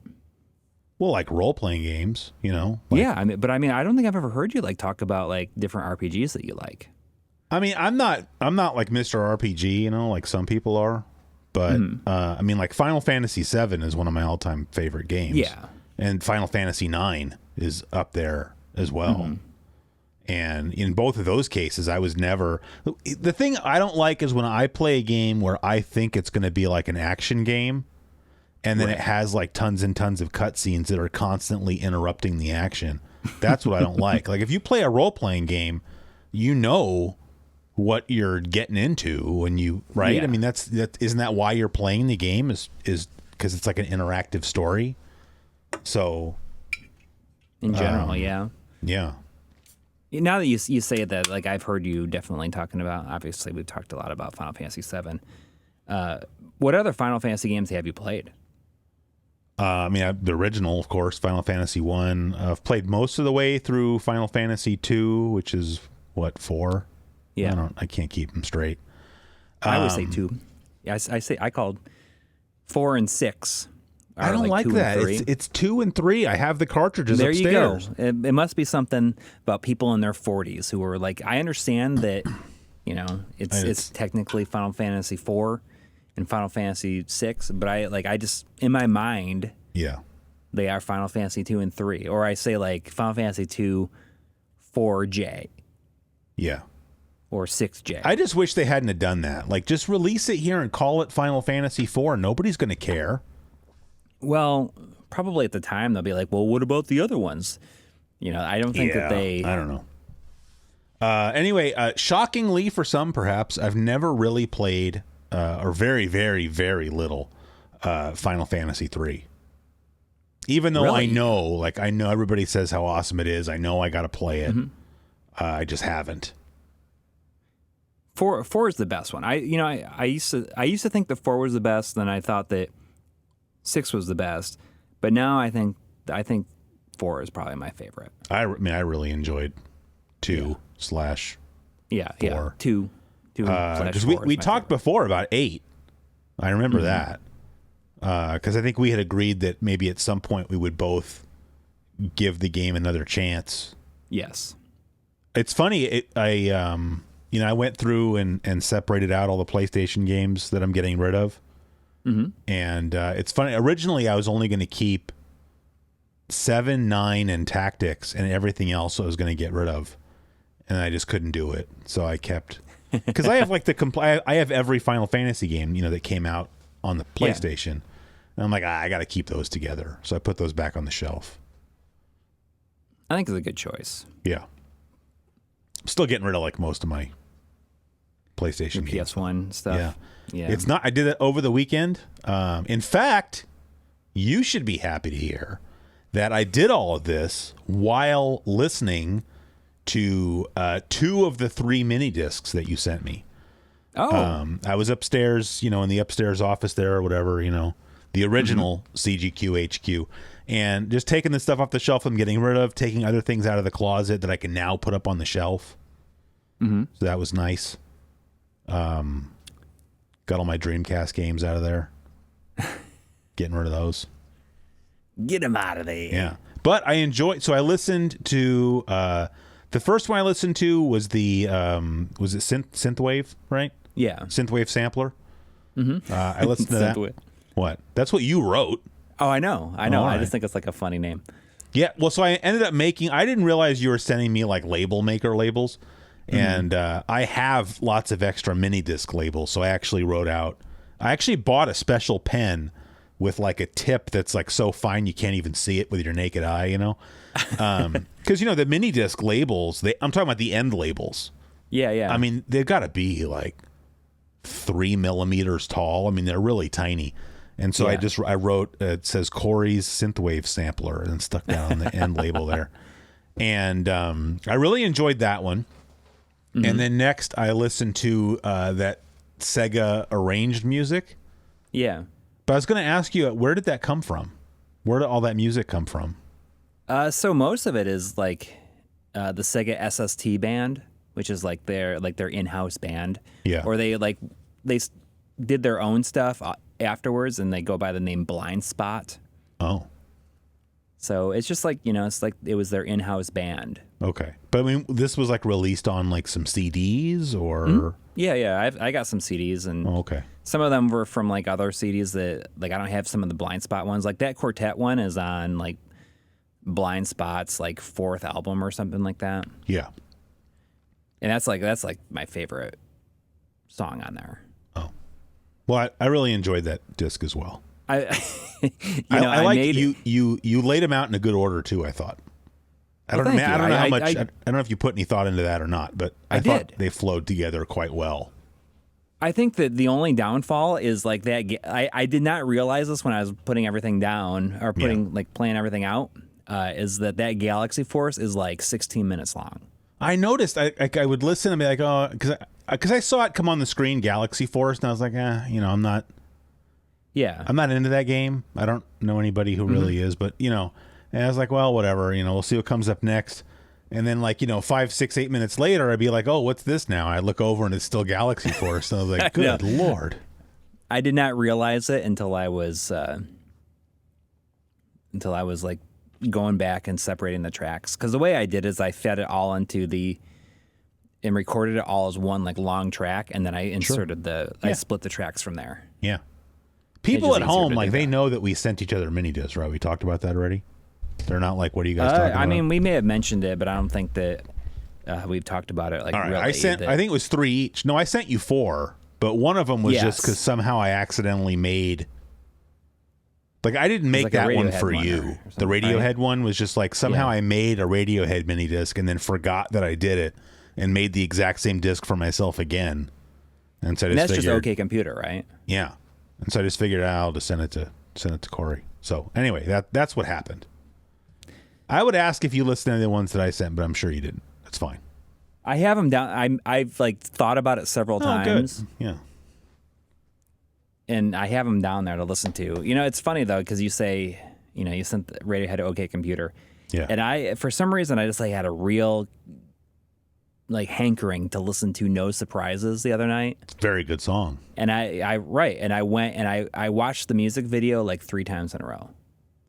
Well, like role-playing games, you know? Like, yeah, I mean, I don't think I've ever heard you like talk about like different RPGs that you like. I mean, I'm not like Mr. RPG, you know, like some people are. But I mean, like Final Fantasy VII is one of my all-time favorite games. Yeah. And Final Fantasy IX is up there as well. And in both of those cases, I was never... The thing I don't like is when I play a game where I think it's going to be like an action game, and then it has like tons and tons of cutscenes that are constantly interrupting the action. That's what I don't like. Like if you play a role-playing game, you know what you're getting into when you... Right? Yeah. I mean, isn't that why you're playing the game is because it's like an interactive story? So... In general, yeah. Yeah. Now that you say that, like I've heard you definitely talking about. Obviously, we've talked a lot about Final Fantasy VII. What other Final Fantasy games have you played? I mean, the original, of course, Final Fantasy 1. I've played most of the way through Final Fantasy 2, which is what, 4? Yeah, I can't keep them straight. I would say 2. Yeah, I called 4 and 6. I don't like that. It's 2 and 3. I have the cartridges there upstairs. You go. It must be something about people in their 40s who are like, I understand that, you know, it's technically Final Fantasy 4 and Final Fantasy 6, but I just in my mind, they are Final Fantasy 2 and 3, or I say like Final Fantasy 2 4J. Yeah. Or 6J. I just wish they hadn't have done that. Like, just release it here and call it Final Fantasy 4. Nobody's going to care. Well, probably at the time they'll be like, well, what about the other ones? You know, I don't think that they... I don't know. Anyway, shockingly for some, perhaps, I've never really played, or very, very, very little, Final Fantasy 3. Even though really? I know everybody says how awesome it is. I know I got to play it. I just haven't. 4 is the best one. I used to think that 4 was the best, then I thought that 6 was the best, but now I think 4 is probably my favorite. I mean, I really enjoyed 2 slash 4. 2 because we talked before about 8. I remember that because I think we had agreed that maybe at some point we would both give the game another chance. Yes, it's funny. I went through and separated out all the PlayStation games that I'm getting rid of. And it's funny. Originally, I was only going to keep 7, 9, and Tactics, and everything else I was going to get rid of. And I just couldn't do it, so I kept because I have like I have every Final Fantasy game that came out on the PlayStation, and I'm like I got to keep those together, so I put those back on the shelf. I think it's a good choice. Yeah, I'm still getting rid of like most of my PlayStation games. PS1 stuff. Yeah. It's not. I did it over the weekend. In fact, you should be happy to hear that I did all of this while listening to 2 of the 3 mini discs that you sent me. Oh. I was upstairs, in the upstairs office there or whatever, the original CGQ HQ, and just taking the stuff off the shelf I'm getting rid of, taking other things out of the closet that I can now put up on the shelf. So that was nice. Got all my Dreamcast games out of there. Getting rid of those. Get them out of there. Yeah. But I enjoyed... So I listened to the The first one I listened to was the was it synthwave, right? Yeah. Synthwave sampler. Mm-hmm. I listened to that. What? That's what you wrote. Oh, I know. All I right. just think it's like a funny name. Yeah. Well, so I ended up making. I didn't realize you were sending me like label maker labels, and I have lots of extra mini disc labels. So I actually wrote out. I actually bought a special pen with like a tip that's like so fine you can't even see it with your naked eye. You know, because the mini disc labels. I'm talking about the end labels. Yeah, yeah. I mean, they've got to be like 3 millimeters tall. I mean, they're really tiny. And so I wrote, it says Coury's synthwave sampler and stuck that on the end label there. And I really enjoyed that one. Mm-hmm. And then next I listened to that Sega arranged music. Yeah. But I was going to ask you, where did that come from? Where did all that music come from? So most of it is like the Sega SST band, which is like their in-house band. Yeah. Or they did their own stuff afterwards, and they go by the name Blind Spot. Oh. So it's just like, it's like it was their in-house band. Okay. But I mean, this was like released on like some CDs or? Mm-hmm. Yeah. I got some CDs, and okay. Some of them were from like other CDs that like I don't have some of the Blind Spot ones. Like that Quartet one is on like Blind Spot's like 4th album or something like that. Yeah. And that's like my favorite song on there. Oh. Well, I really enjoyed that disc as well. I you laid them out in a good order too. I thought. I don't know how much. I don't know if you put any thought into that or not, but I thought they flowed together quite well. I think that the only downfall is like that. I did not realize this when I was putting everything down or playing everything out. Is that Galaxy Force is like 16 minutes long. I noticed. I would listen and be like, oh, because I saw it come on the screen, Galaxy Force, and I was like, I'm not. Yeah, I'm not into that game. I don't know anybody who really is, but and I was like, well, whatever. We'll see what comes up next. And then 5, 6, 8 minutes later, I'd be like, oh, what's this now? I look over and it's still Galaxy Force. And I was like, good Lord. I did not realize it until I was like going back and separating the tracks. Because the way I did is I fed it all into and recorded it all as one like long track, and then I inserted I split the tracks from there. Yeah. People at home, they know that we sent each other mini discs, right? We talked about that already. They're not like, what are you guys talking about? I mean, we may have mentioned it, but I don't think that we've talked about it. Like, all right, really. I think it was 3 each. No, I sent you 4, but one of them was just because somehow I accidentally made. Like, I didn't make that one for you. The Radiohead one was just like somehow I made a Radiohead mini disc and then forgot that I did it and made the exact same disc for myself again. And so that's just OK Computer, right? Yeah. And so I just figured out to send it to Coury. So anyway, that's what happened. I would ask if you listened to the ones that I sent, but I'm sure you didn't. That's fine. I have them down. I've thought about it several times. Good. Yeah. And I have them down there to listen to. It's funny though, because you say, you sent the Radiohead to OK Computer. Yeah. And for some reason, I just had a real hankering to listen to No Surprises the other night. It's a very good song. And I went and I watched the music video 3 times in a row.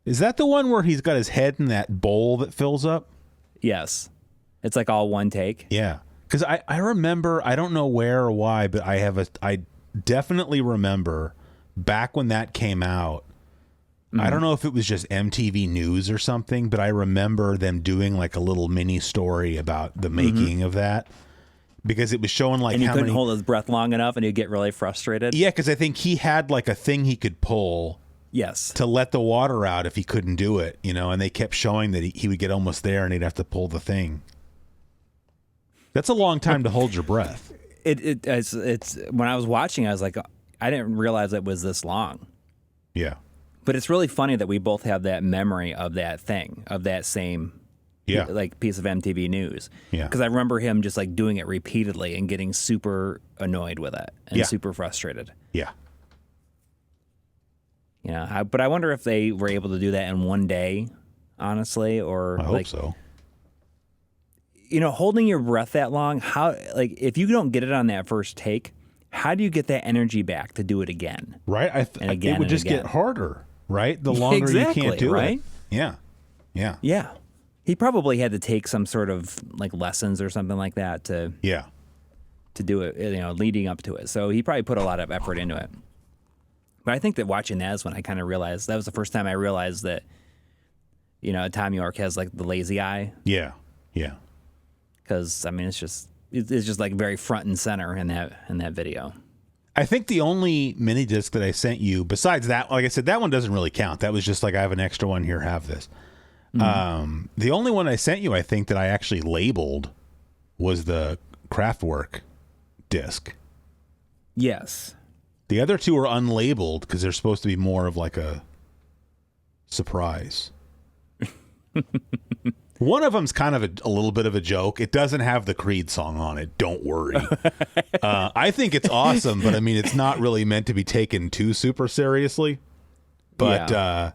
Is that the one where he's got his head in that bowl that fills up? Yes. It's like all one take. Yeah. Because I remember, I don't know where or why, but I definitely remember back when that came out. Mm-hmm. I don't know if it was just MTV News or something, but I remember them doing a little mini story about the making of that. Because it was showing and he couldn't hold his breath long enough and he'd get really frustrated. Yeah, because I think he had a thing he could pull. Yes. To let the water out if he couldn't do it, and they kept showing that he would get almost there and he'd have to pull the thing. That's a long time to hold your breath. It's when I was watching, I was like, I didn't realize it was this long. Yeah. But it's really funny that we both have that memory of that thing, of that same piece of MTV News. Yeah. Because I remember him just doing it repeatedly and getting super annoyed with it and super frustrated. Yeah. But I wonder if they were able to do that in one day, honestly, or I hope so. Holding your breath that long, how if you don't get it on that first take, how do you get that energy back to do it again? Right? It would just get harder, right? The longer you can't do right? it. Yeah. Yeah. Yeah. He probably had to take some sort of like lessons or something like that to do it, leading up to it. So he probably put a lot of effort into it. But I think that watching that is when I kind of realized, that was the first time I realized that, Tom York has like the lazy eye. Yeah. Because I mean, it's just like very front and center in that video. I think the only mini disc that I sent you, besides that, like I said, that one doesn't really count. That was just like, I have an extra one here, have this. Mm-hmm. The only one I sent you, I think, that I actually labeled was the Kraftwerk disc. Yes. The other two are unlabeled because they're supposed to be more of like a surprise. One of them's kind of a little bit of a joke. It doesn't have the Creed song on it. Don't worry. I think it's awesome, but I mean, it's not really meant to be taken too super seriously. But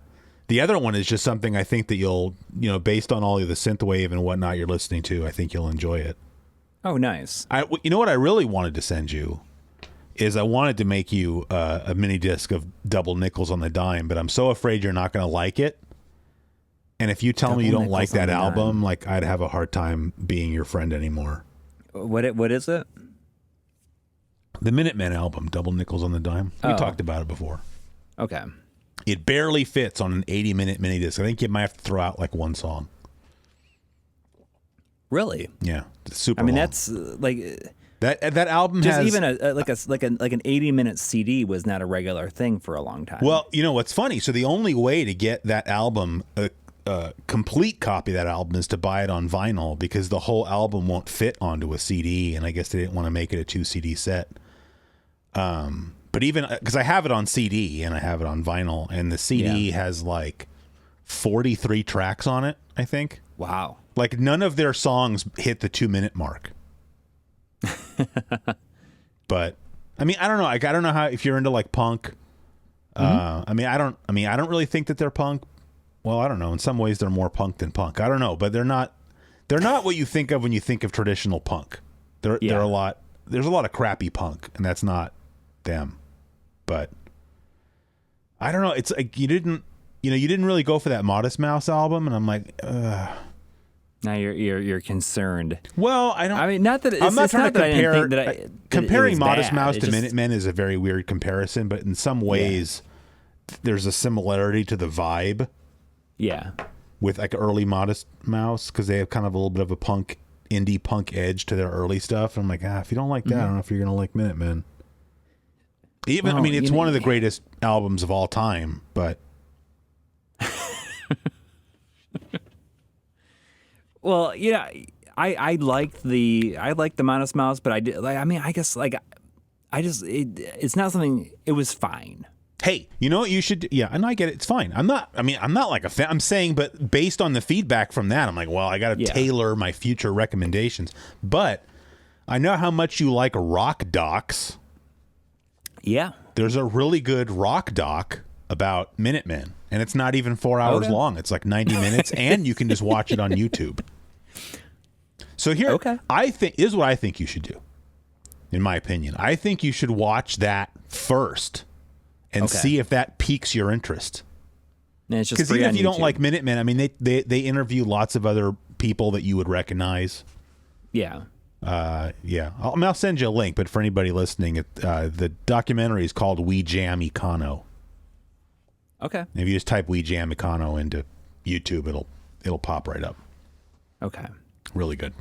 the other one is just something I think that you'll, based on all of the synthwave and whatnot you're listening to, I think you'll enjoy it. Oh, nice. You know what I really wanted to send you is I wanted to make you a mini disc of Double Nickels on the Dime, but I'm so afraid you're not going to like it. And if you tell me you don't like that album, like I'd have a hard time being your friend anymore. What is it? The Minutemen album, Double Nickels on the Dime. We talked about it before. Okay. It barely fits on an 80-minute mini disc. I think you might have to throw out like one song. Really? Yeah, it's super. I mean, long. that's like that album just has even an 80-minute CD was not a regular thing for a long time. Well, what's funny? So the only way to get that album, a complete copy of that album, is to buy it on vinyl because the whole album won't fit onto a CD, and I guess they didn't want to make it a 2 CD set. But even because I have it on CD and I have it on vinyl, and the CD has like 43 tracks on it, I think. Wow. Like none of their songs hit the 2-minute mark. But I mean, I don't know. Like, I don't know how, if you're into like punk, I don't really think that they're punk. Well, I don't know. In some ways they're more punk than punk. I don't know, but they're not what you think of when you think of they're there's a lot of crappy punk, and that's not them. But I don't know. It's like you didn't really go for that Modest Mouse album, and I'm like, now you're concerned. Well, I don't. I mean, not that I'm not trying to compare. Comparing Modest bad. Mouse to Minutemen is a very weird comparison, but in some ways, there's a similarity to the vibe. Yeah. With like early Modest Mouse, because they have kind of a little bit of a indie punk edge to their early stuff. I'm like, if you don't like that, I don't know if you're gonna like Minutemen. Even, I mean, it's one of the greatest albums of all time, but. Well, I liked the Modest Mouse, but it's not something. It was fine. Hey, you know what you should? Yeah, and I get it. It's fine. I'm not like a fan. I'm saying, but based on the feedback from that, I'm like, well, I got to tailor my future recommendations. But I know how much you like rock docs. Yeah. There's a really good rock doc about Minutemen, and it's not even 4 hours long. It's like 90 minutes, and you can just watch it on YouTube. So here, is what I think you should do, in my opinion. I think you should watch that first and see if that piques your interest. Because even if you don't like Minutemen, I mean, they interview lots of other people that you would recognize. Yeah. I'll send you a link, but for anybody listening, the documentary is called We Jam Econo. Okay. If you just type We Jam Econo into YouTube, it'll pop right up. Okay. Really good.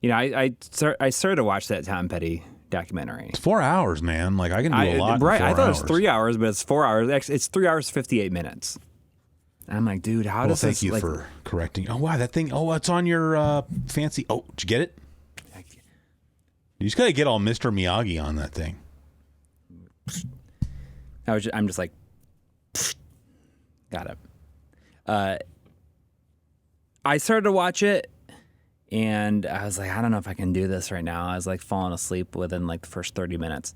I started to watch that Tom Petty documentary. It's 4 hours, man. Like I can do a lot. Right. In 4 I thought hours. it was 3 hours, but it's 4 hours. Actually, it's 3 hours 58 minutes. And I'm like, dude, how does this? Thank you for correcting. Oh wow, that thing. Oh, it's on your fancy. Oh, did you get it? You just gotta get all Mr. Miyagi on that thing. I'm just like, got it. I started to watch it, and I was like, I don't know if I can do this right now. I was like falling asleep within like the first 30 minutes.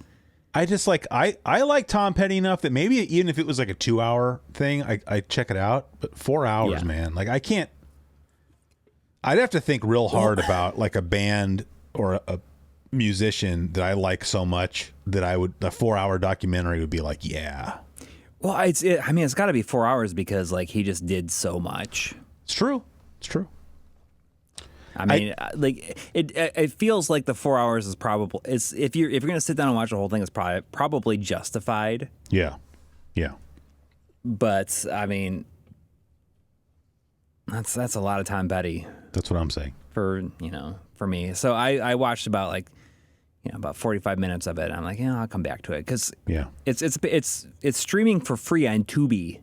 I just like I like Tom Petty enough that maybe even if it was like a 2 hour thing, I check it out. But 4 hours, man, like I can't. I'd have to think real hard about like a band or a musician that I like so much that a 4 hour documentary would be like, yeah. Well, it's got to be 4 hours because like he just did so much. It's true. It's true. I mean, like it feels like the 4 hours is probably if you're going to sit down and watch the whole thing, it's probably justified. Yeah. Yeah. But I mean, that's a lot of time, Betty. That's what I'm saying. For me. So I watched about 45 minutes of it. And I'm like, I'll come back to it because it's streaming for free on Tubi.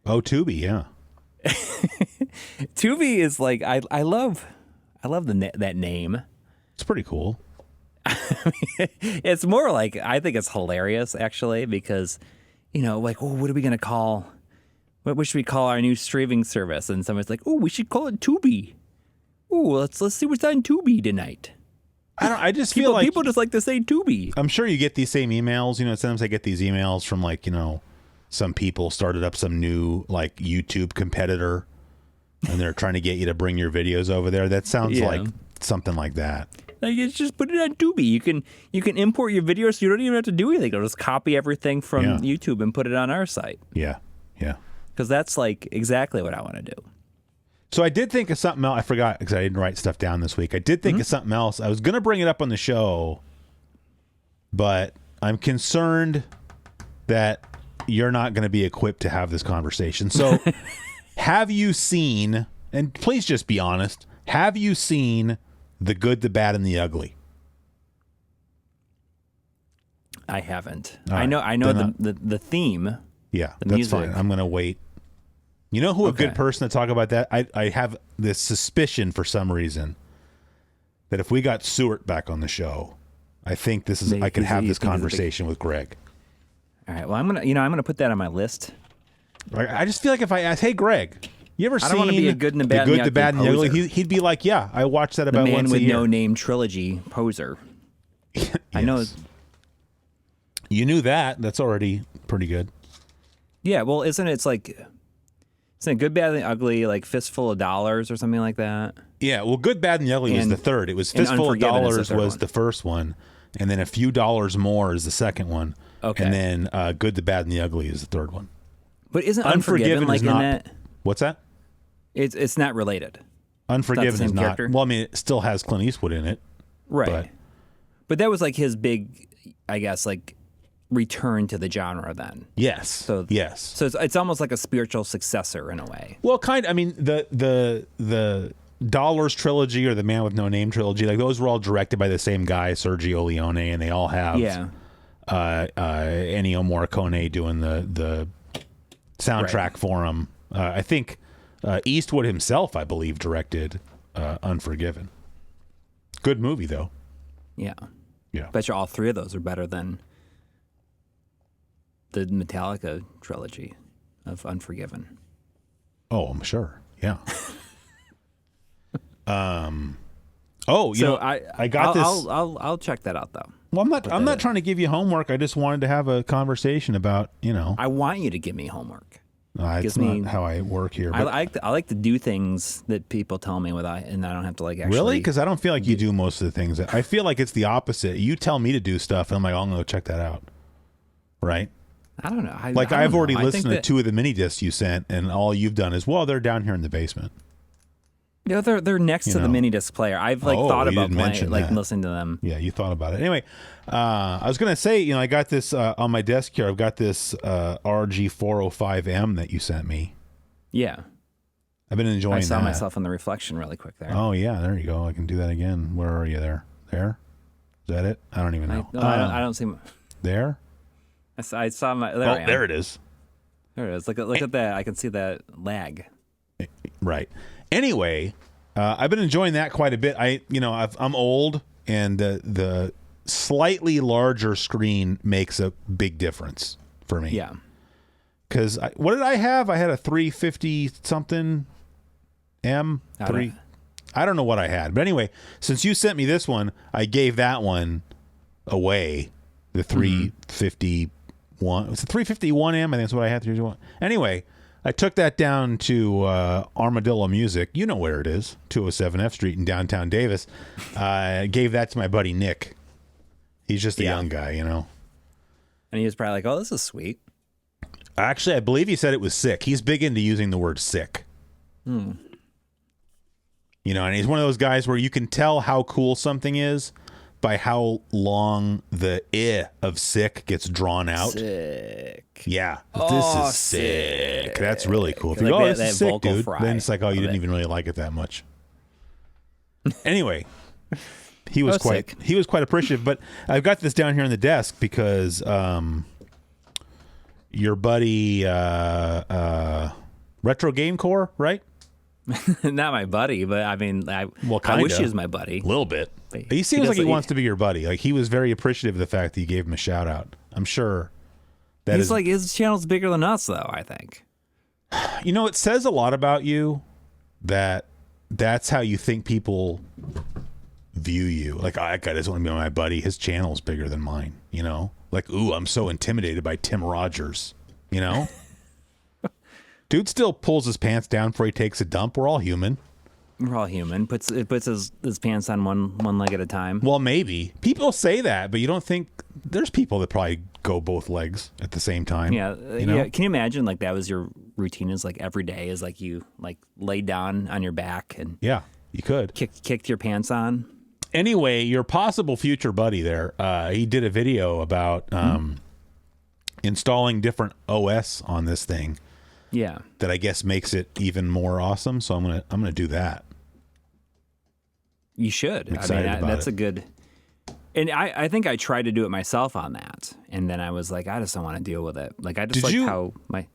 Oh, Tubi, yeah. Tubi is like I love that name. It's pretty cool. It's more like I think it's hilarious actually because what are we gonna call? What should we call our new streaming service? And someone's like, we should call it Tubi. Let's see what's on Tubi tonight. I just feel like people just like to say Tubi. I'm sure you get these same emails. Sometimes I get these emails from some people started up some new like YouTube competitor, and they're trying to get you to bring your videos over there. That sounds like something like that. Like, just put it on Tubi. You can import your videos, so you don't even have to do anything. You'll just copy everything from YouTube and put it on our site. Yeah, yeah. Because that's like exactly what I want to do. So I did think of something else. I forgot because I didn't write stuff down this week. I did think of something else. I was going to bring it up on the show, but I'm concerned that you're not going to be equipped to have this conversation. So have you seen, and please just be honest, have you seen The Good, the Bad, and the Ugly? I haven't. Right. I know the theme. Yeah, the that's music. fine. I'm going to wait. You know who a good person to talk about that? I have this suspicion for some reason that if we got Seward back on the show, I think I could have this conversation with Greg. All right. Well, I'm gonna put that on my list. I just feel like if I ask, hey Greg, you ever seen I don't want to be a good and the bad, the bad, and the ugly? He'd be like, yeah, I watched that about the once a year. Man with No Name trilogy poser. Yes. I know. You knew that. That's already pretty good. Yeah. Well, isn't it Good, Bad, and the Ugly, like Fistful of Dollars or something like that? Yeah. Well, Good, Bad, and the Ugly was the third. It was Fistful of Dollars was the first one, and then A Few Dollars More is the second one. Okay. And then Good, the Bad, and the Ugly is the third one. But isn't Unforgiven like in that? What's that? It's not related. Unforgiven is not. Character? Well, I mean, it still has Clint Eastwood in it. Right. But that was like his big, I guess, like return to the genre then. Yes. So yes. So it's almost like a spiritual successor in a way. Well, kind of. I mean, the Dollars trilogy or the Man with No Name trilogy, like those were all directed by the same guy, Sergio Leone, and they all have Ennio Morricone doing the soundtrack for them. I think Eastwood himself, I believe, directed Unforgiven. Good movie, though. Yeah. Yeah. Bet you all three of those are better than the Metallica trilogy of Unforgiven. Oh, I'm sure. Yeah. I got this. I'll check that out though. Well, I'm not trying to give you homework. I just wanted to have a conversation about, I want you to give me homework. It's not how I work here. But I like to do things that people tell me and I don't have to like actually. Really? Because I don't feel like you do most of the things. I feel like it's the opposite. You tell me to do stuff, and I'm like, I'm going to go check that out. Right? I don't know. I've already listened to 2 of the mini discs you sent, and all you've done is, they're down here in the basement. Yeah, they're next to the mini disc player. I've thought about listening to them. Yeah, you thought about it. Anyway, I was gonna say, I got this on my desk here. I've got this RG405M that you sent me. Yeah, I've been enjoying. I saw myself in the reflection really quick there. Oh yeah, there you go. I can do that again. Where are you? There? Is that it? I don't even know. I don't see. There. I saw my. There it is. There it is. Look at that. I can see that lag. Right. Anyway, I've been enjoying that quite a bit. I'm old, and the slightly larger screen makes a big difference for me. Yeah. Because what did I have? I had a 350 something M3. I don't know what I had, but anyway, since you sent me this one, I gave that one away. The 351. It's a 351M. I think that's what I had. 351. Anyway. I took that down to Armadillo Music. You know where it is, 207 F Street in downtown Davis. Gave that to my buddy Nick. He's just a young guy, And he was probably like, "Oh, this is sweet." Actually, I believe he said it was sick. He's big into using the word sick. You know, and he's one of those guys where you can tell how cool something is by how long the of sick gets drawn out. Sick. Yeah. This is sick. That's really cool. If you go, this is sick, dude. Then it's like, oh, you didn't even really like it that much. Anyway, he was quite appreciative. But I've got this down here on the desk because your buddy Retro Game Core, right? Not my buddy, but I mean, I wish he was my buddy. A little bit. He seems like he wants to be your buddy. Like, he was very appreciative of the fact that you gave him a shout out. I'm sure that he's like, his channel's bigger than us, though, I think. You know, it says a lot about you that that's how you think people view you. Like, that guy doesn't want to be my buddy. His channel's bigger than mine, you know? Like, ooh, I'm so intimidated by Tim Rogers, you know? Dude still pulls his pants down before he takes a dump. We're all human. We're all human. Puts his pants on one leg at a time. Well, maybe. People say that, but you don't think... There's people that probably go both legs at the same time. Yeah. You know? Yeah. Can you imagine, like, that was your routine, is like every day is like you like laid down on your back and... Yeah, you could. Kicked your pants on. Anyway, your possible future buddy there, he did a video about installing different OS on this thing. Yeah. That I guess makes it even more awesome. So I'm gonna do that. You should. I'm excited about that's it. a good. And I think I tried to do it myself on that, and then I was like, I just don't want to deal with it. Like, I just how my.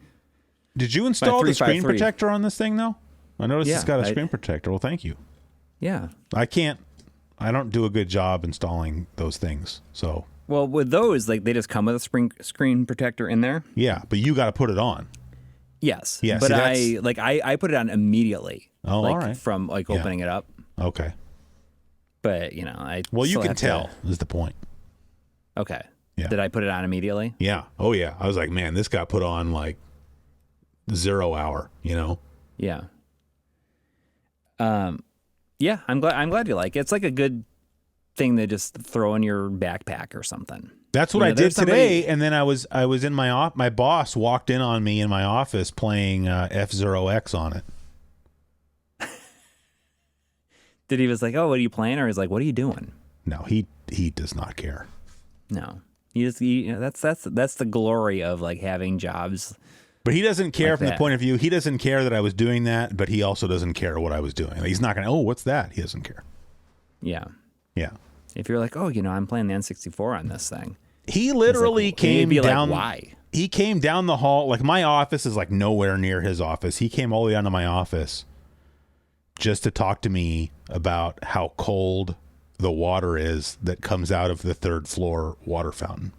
Did you install the screen 353 protector on this thing though? I noticed it's got a I- screen protector. Well, thank you. Yeah. I don't do a good job installing those things. So Well, with those, like, they just come with a screen protector in there. yeah, but you got to put it on. Yes. Yeah, But see, I put it on immediately. Oh, like, all right. From like opening it up. Okay. But you know, Well, you still can have tell is the point. Okay. Yeah. Did I put it on immediately? Yeah. Oh yeah. I was like, man, this got put on like 0 hour. You know. Yeah. Yeah. I'm glad you like it. It's like a good thing to just throw in your backpack or something. That's what I did today, and then I was in my boss walked in on me in my office playing F-Zero-X on it. Did he was like, oh, what are you playing? Or he's like, what are you doing? No, he does not care. No, that's the glory of like having jobs. But he doesn't care like from that. the point of view. He doesn't care that I was doing that, but he also doesn't care what I was doing. Like, he's not going to, oh, what's that? He doesn't care. Yeah. Yeah. If you're like, oh, I'm playing the N64 on this thing. He literally came down. Like, why? He came down the hall. Like, my office is like nowhere near his office. He came all the way down to my office just to talk to me about how cold the water is that comes out of the 3rd floor water fountain.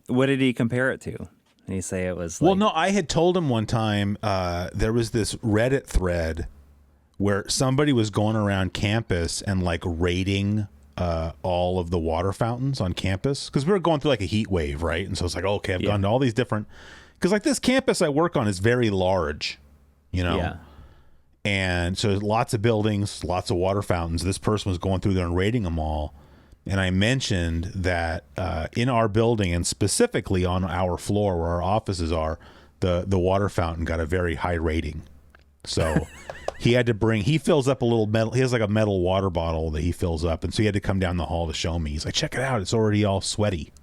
What did he compare it to? Did he say it was? Well, no, I had told him one time there was this Reddit thread where somebody was going around campus and like rating all of the water fountains on campus, because we were going through like a heat wave, right? And so it's like, okay, I've gone to all these different, because like this campus I work on is very large, you know? Yeah. And so lots of buildings, lots of water fountains. This person was going through there and rating them all. And I mentioned that in our building, and specifically on our floor where our offices are, the water fountain got a very high rating. So he fills up a little metal, he has like a metal water bottle that he fills up. And so he had to come down the hall to show me. He's like, check it out. It's already all sweaty.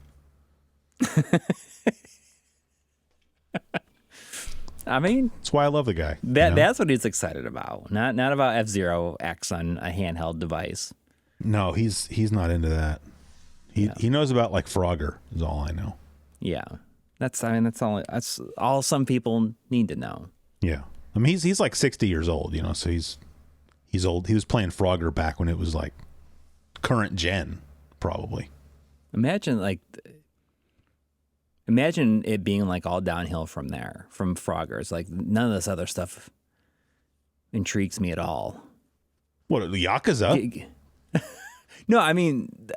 I mean, that's why I love the guy. That's what he's excited about. Not about F-Zero-X on a handheld device. No, he's not into that. He knows about like Frogger is all I know. Yeah. That's all some people need to know. Yeah. I mean, he's like 60 years old, you know, so he's old. He was playing Frogger back when it was like current gen, probably. Imagine it being like all downhill from there, from Froggers. Like, none of this other stuff intrigues me at all. What, Yakuza? No, I mean,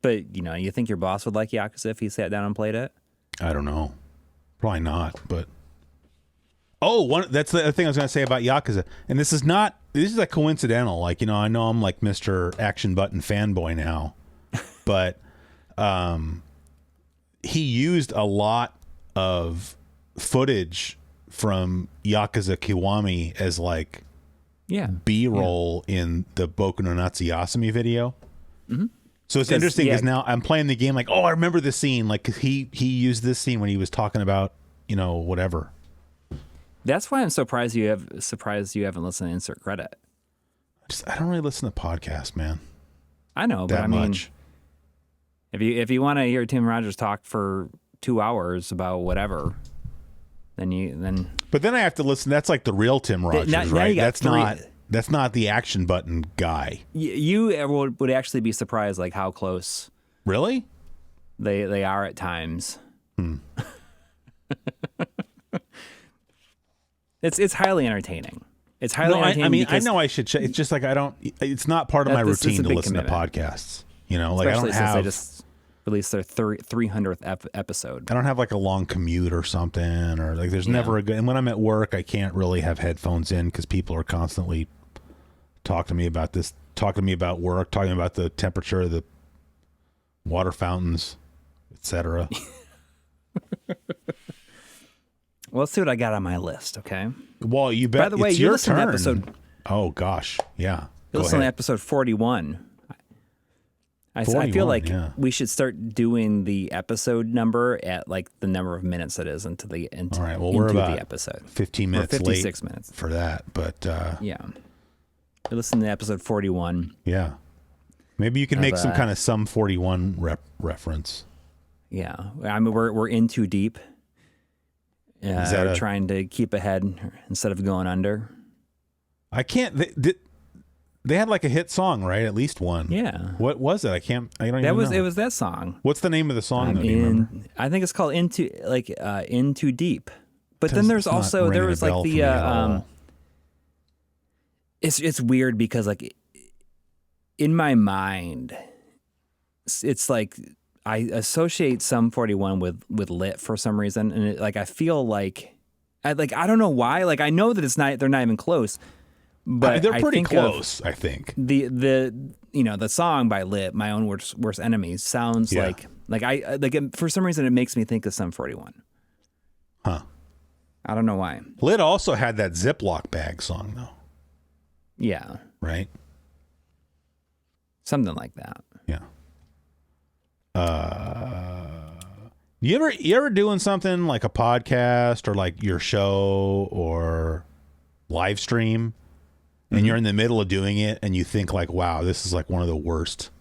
but you think your boss would like Yakuza if he sat down and played it? I don't know. Probably not, but that's the other thing I was going to say about Yakuza. And this is like coincidental. Like, I know I'm like Mr. Action Button fanboy now, but he used a lot of footage from Yakuza Kiwami as like B-roll in the Boku no Natsuyasumi video. Mm-hmm. So it's interesting because now I'm playing the game like, oh, I remember this scene. Like, 'cause he used this scene when he was talking about, whatever. That's why I'm surprised you haven't listened to Insert Credit. I don't really listen to podcasts, man. I know, but I mean, much. if you want to hear Tim Rogers talk for 2 hours about whatever, then. But then I have to listen. That's like the real Tim Rogers, right? That's not the action button guy. You would actually be surprised, like how close. Really? They are at times. It's highly entertaining. It's highly entertaining. I mean, I know I should check. It's just like I don't. It's not part of my routine to listen to podcasts. Like especially I don't have. Since they just released their 300th episode. I don't have like a long commute or something, or like there's never a good. And when I'm at work, I can't really have headphones in because people are constantly talking to me about this, talking to me about work, talking about the temperature of the water fountains, etc. Well, let's see what I got on my list, okay? Well, you bet. By the way, it's you your listened turn. to episode. Oh gosh, yeah. You listened to episode 41. I feel like we should start doing the episode number at like the number of minutes it is into the All right. Well, we're about the episode. 15 minutes 56 late minutes for that, but yeah. You listened to episode 41. Yeah. Maybe you can make some kind of Sum 41 reference. Yeah, I mean we're in too deep. Trying to keep ahead instead of going under. I can't. They had like a hit song, right? At least one. Yeah. What was it? I don't even know. It was that song. What's the name of the song? Do you remember? I think it's called In Too Deep. But then there's also there was like the it's weird because like in my mind it's like I associate Sum 41 with lit for some reason, and I feel like I don't know why. Like I know that they're not even close, but they're pretty close. I think the song by Lit, My Own Worst Enemies, sounds like for some reason it makes me think of Sum 41. Huh? I don't know why. Lit also had that Ziploc bag song though. Yeah. Right. Something like that. Yeah. You ever doing something like a podcast or like your show or live stream and you're in the middle of doing it and you think like, wow, this is like one of the worst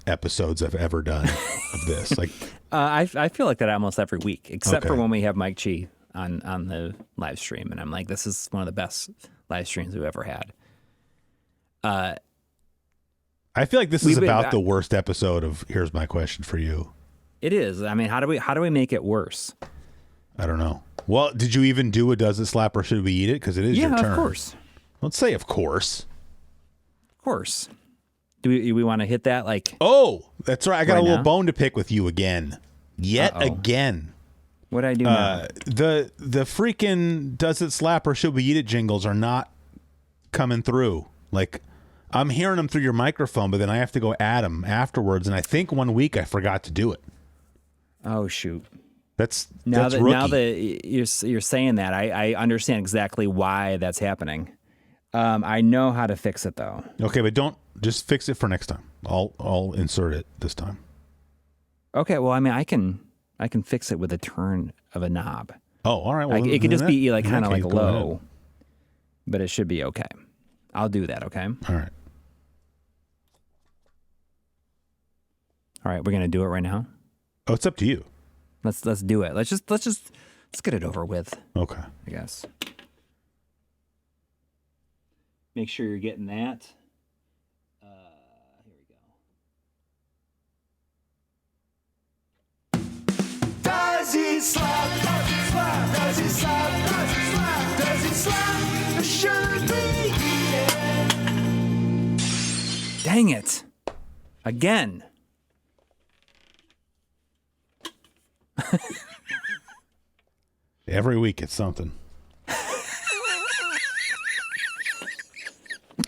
episodes I've ever done of this. Like, I feel like that almost every week, except for when we have Mike Chi on the live stream. And I'm like, this is one of the best live streams we've ever had. I feel like this is about the worst episode of Here's My Question for You. It is. I mean, how do we make it worse? I don't know. Well, did you even do a Does It Slap or Should We Eat It? Because it is your turn. Yeah, of course. Let's say of course. Of course. Do we want to hit that? Oh, that's right. I got a little bone to pick with you again. Again. What'd I do now? The freaking Does It Slap or Should We Eat It jingles are not coming through. Like, I'm hearing them through your microphone, but then I have to go add them afterwards. And I think one week I forgot to do it. Oh, shoot. That's rookie. Now that you're saying that, I understand exactly why that's happening. I know how to fix it though. Okay, but don't just fix it for next time. I'll insert it this time. Okay, well, I mean, I can fix it with a turn of a knob. Oh, all right. Well, it could just be like kind of like low, ahead. but it should be okay. I'll do that. Okay. All right. All right, we're gonna do it right now. Oh, it's up to you. Let's do it. Let's get it over with. Okay. I guess. Make sure you're getting that. Here we go. Does he slap? Does he slap? Does he slap? Does he slap? Does he slap? Should we eat it? Dang it! Again. Every week it's something.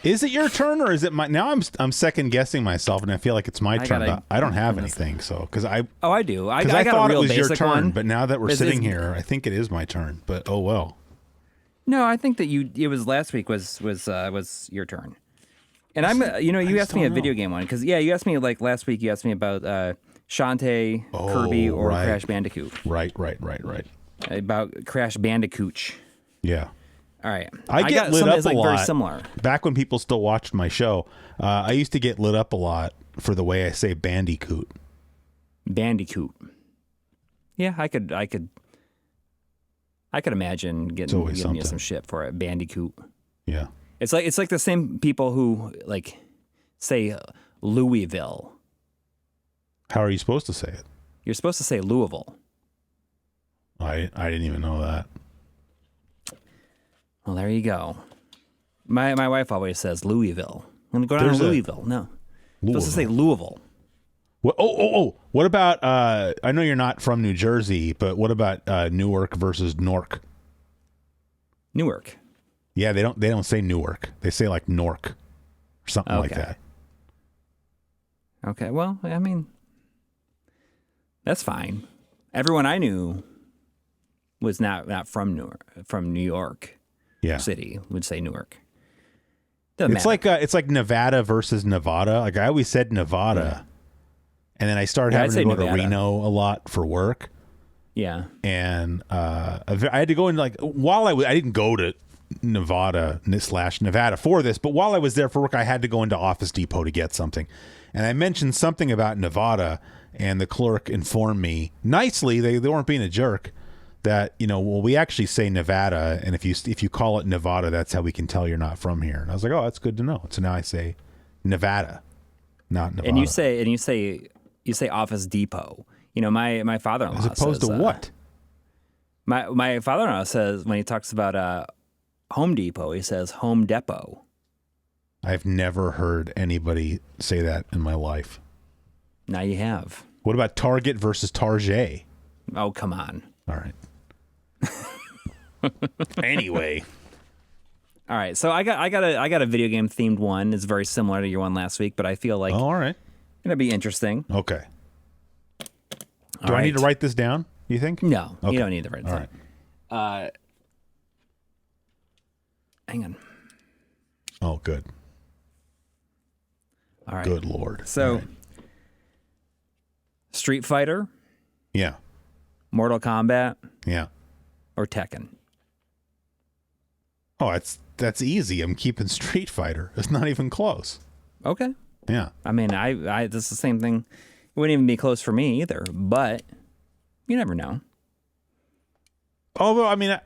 Is it your turn or is it my? Now I'm second guessing myself, and I feel like it's my turn. gotta- But I don't have anything, so because I do. I because I got thought a real it was your basic turn, one. but now that we're It's- sitting it's- here, I think it is my turn. But oh well. No, I think that it was last week was your turn. And you asked me a video game one because you asked me like last week. You asked me about Shantae, Kirby, or right. Crash Bandicoot. Right. About Crash Bandicoot. Yeah. All right, I get got lit something up that's a like lot. very similar. Back when people still watched my show, I used to get lit up a lot for the way I say Bandicoot. Bandicoot. Yeah, I could imagine giving you some shit for it. Bandicoot. Yeah. It's like the same people who like say Louisville. How are you supposed to say it? You're supposed to say Louisville. I didn't even know that. Well, there you go. My wife always says Louisville. I'm gonna go down There's to a- Louisville. No, you're supposed to say Louisville. What? Oh! What about? I know you're not from New Jersey, but what about Newark versus Newark? Newark. Yeah, they don't say Newark. They say like Nork or something like Okay. that. Okay. Well, I mean, that's fine. Everyone I knew was not from New York Yeah. City would say Newark. Doesn't It's matter. like Nevada versus Nevada. Like I always said Nevada, and then I started Yeah, I'd having say to go to Nevada. Reno a lot for work, Yeah. and I had to go in like while I didn't go to Nevada for this, but while I was there for work, I had to go into Office Depot to get something, and I mentioned something about Nevada, and the clerk informed me nicely, they weren't being a jerk, that we actually say Nevada, and if you call it Nevada, that's how we can tell you're not from here. And I was like, oh, that's good to know. So now I say Nevada, not Nevada. And you say Office Depot. My father-in-law as opposed says, to what? My father-in-law says when he talks about Home Depot, he says Home Depot. I've never heard anybody say that in my life. Now you have. What about Target versus Target? Oh, come on. All right. Anyway, All right, so I got a video game themed one. It's very similar to your one last week, but I feel like all right. it'll be interesting. Okay. All Do I right. need to write this down? You think? No, Okay. you don't need to write it All down. right. Hang on. Oh, good. All right. Good Lord. So, All right. Street Fighter, Yeah. Mortal Kombat, Yeah. or Tekken? Oh, that's easy. I'm keeping Street Fighter. It's not even close. Okay. Yeah. I mean, I this is the same thing. It wouldn't even be close for me either, but you never know. Although, I mean,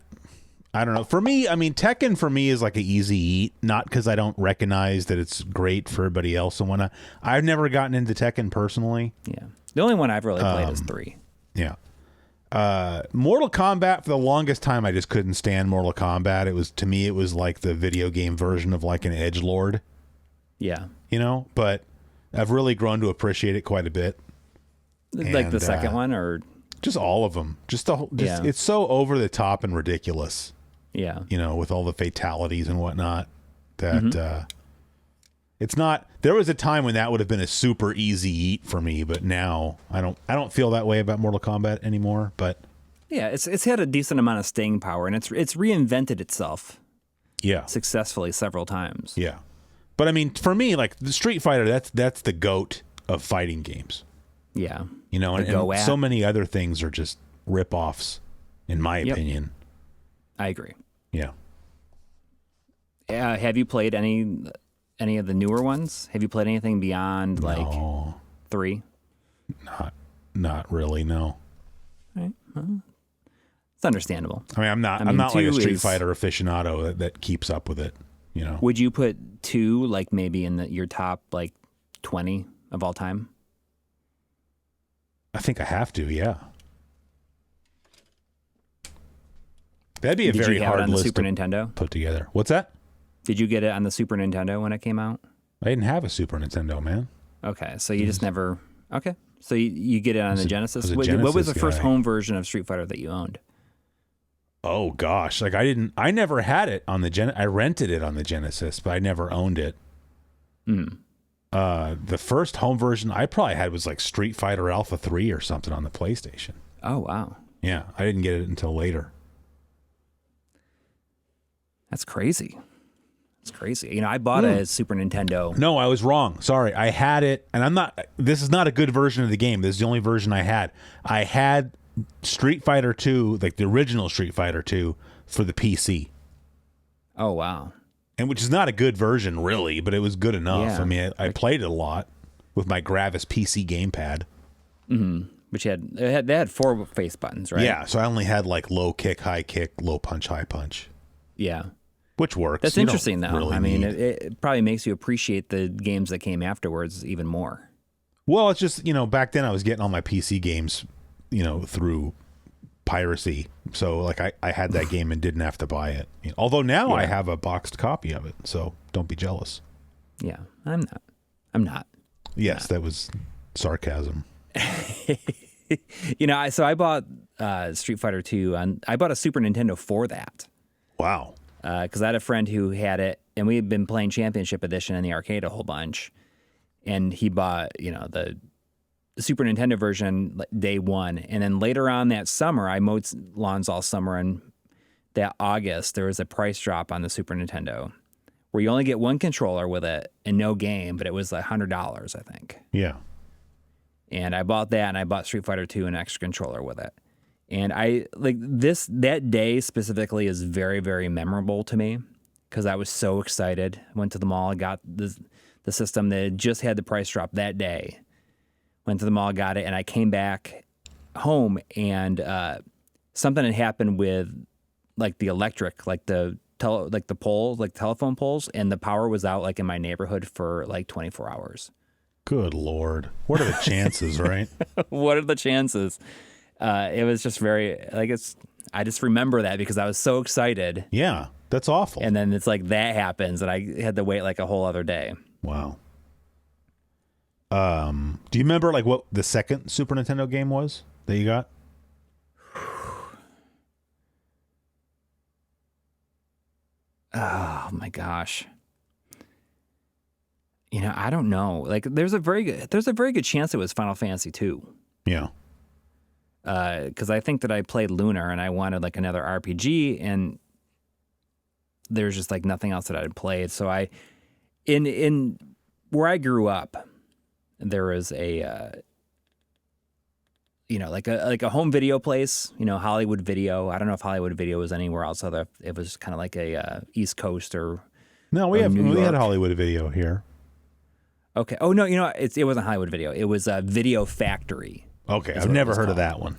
I don't know. For me, I mean, Tekken for me is like an easy eat, not because I don't recognize that it's great for everybody else and whatnot. I've never gotten into Tekken personally. Yeah. The only one I've really played is 3. Yeah. Mortal Kombat, for the longest time, I just couldn't stand Mortal Kombat. To me, it was like the video game version of like an edgelord, Yeah. but I've really grown to appreciate it quite a bit. Like the And, second one, or Just all of them. Yeah. It's so over the top and ridiculous, yeah. with all the fatalities and whatnot that, Mm-hmm. it's not. There was a time when that would have been a super easy eat for me, but now I don't feel that way about Mortal Kombat anymore. But Yeah, it's had a decent amount of staying power, and it's reinvented itself yeah, successfully several times. yeah. But I mean, for me, like the Street Fighter, that's the goat of fighting games. Yeah. And go at. so many other things are just rip-offs, in my Yep. opinion. I agree. Yeah. Have you played any of the newer ones? Have you played anything beyond like Oh, 3? not really. No. Right. Well, it's understandable. I mean, I'm not mean, like a 2 Street is- Fighter aficionado that keeps up with it. Would you put 2 like maybe in your top like 20 of all time? I think I have to. Yeah. That'd be a Did very you have it hard on the list Super to Nintendo? put together. What's that? Did you get it on the Super Nintendo when it came out? I didn't have a Super Nintendo, man. Okay, so you just never. Okay, so you get it on the Genesis. was a What was the Genesis first guy. home version of Street Fighter that you owned? Oh, Oh gosh, like I never had it on the I rented it on the Genesis, but I never owned it. The first home version I probably had was like Street Fighter Alpha 3 or something on the PlayStation. Oh, wow. Yeah, I didn't get it until later. That's crazy. That's crazy. You know, I bought a Super Nintendo. No, I was wrong. Sorry. I had it, and this is not a good version of the game. This is the only version I had. I had Street Fighter 2, like the original Street Fighter 2, for the PC. Oh, wow. And which is not a good version, really, but it was good enough. Yeah. I mean, I played it a lot with my Gravis PC gamepad. Which they had 4 face buttons, right? Yeah, so I only had like low kick, high kick, low punch, high punch. Yeah. Which works. That's You don't interesting, though. really I mean, need- it probably makes you appreciate the games that came afterwards even more. Well, it's just, back then I was getting all my PC games, through piracy. So, like, I had that game and didn't have to buy it. Although now I have a boxed copy of it, so don't be jealous. Yeah, I'm not. Yes, that was sarcasm. So I bought Street Fighter 2, and I bought a Super Nintendo for that. Wow. Because I had a friend who had it, and we had been playing Championship Edition in the arcade a whole bunch. And he bought, the Super Nintendo version day one. And then later on that summer, I mowed lawns all summer. And that August, there was a price drop on the Super Nintendo where you only get one controller with it and no game, but it was like $100, I think. Yeah. And I bought that, and I bought Street Fighter 2 and an extra controller with it. And that day specifically is very, very memorable to me because I was so excited. I went to the mall, got the system that had just had the price drop that day. Went to the mall, got it, and I came back home, and something had happened with like the electric, like the poles, like telephone poles, and the power was out like in my neighborhood for like 24 hours. Good Lord. What are the chances, right? What are the chances? It was just very, I just remember that because I was so excited. Yeah, that's awful. And then it's like that happens, and I had to wait like a whole other day. Wow. Do you remember like what the second Super Nintendo game was that you got? Oh my gosh. I don't know. Like there's a very good chance it was Final Fantasy 2. Yeah. Because I think that I played Lunar and I wanted like another RPG, and there's just like nothing else that I had played. So in where I grew up, there was a like a home video place, Hollywood Video. I don't know if Hollywood Video was anywhere else other. It was kind of like a East Coast or No, we had New York. Hollywood Video here. Okay. Oh no, it wasn't Hollywood Video. It was a Video Factory. Okay, Is I've what it never was heard of called. that one.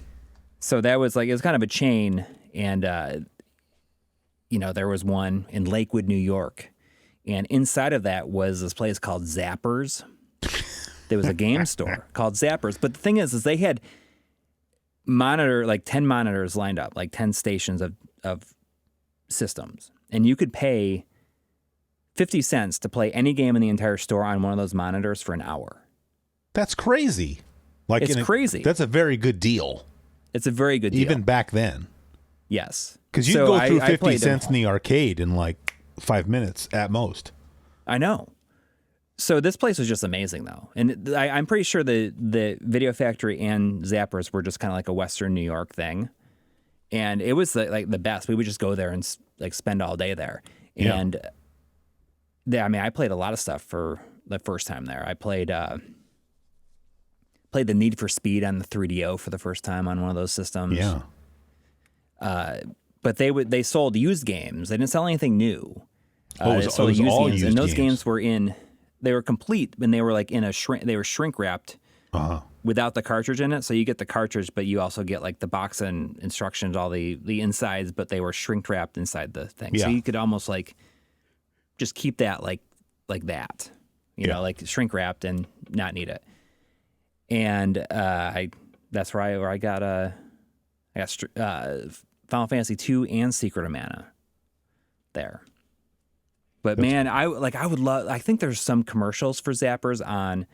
So that was like, it was kind of a chain, and there was one in Lakewood, New York, and inside of that was this place called Zappers. There was a game store called Zappers, but the thing is they had 10 monitors lined up, like 10 stations of systems, and you could pay 50 cents to play any game in the entire store on one of those monitors for an hour. That's crazy. Like It's crazy. That's a very good deal, It's a very good deal. even back then. Yes. Because you So go through I 50 played cents in the arcade in like 5 minutes at most. I know. So this place was just amazing, though. And I'm pretty sure the Video Factory and Zappers were just kind of like a Western New York thing. And it was like the best. We would just go there and like spend all day there. Yeah. And I played a lot of stuff for the first time there. I played the Need for Speed on the 3DO for the first time on one of those systems. Yeah. But they sold used games. They didn't sell anything new. They sold it was all used and those games. games they were complete, and they were like they were shrink wrapped without the cartridge in it. So you get the cartridge, but you also get like the box and instructions, all the insides, but they were shrink wrapped inside the thing. Yeah. So you could almost like just keep that like that, like shrink wrapped and not need it. And that's where I got Final Fantasy 2 and Secret of Mana there. But man, I would love. I think there's some commercials for Zappers on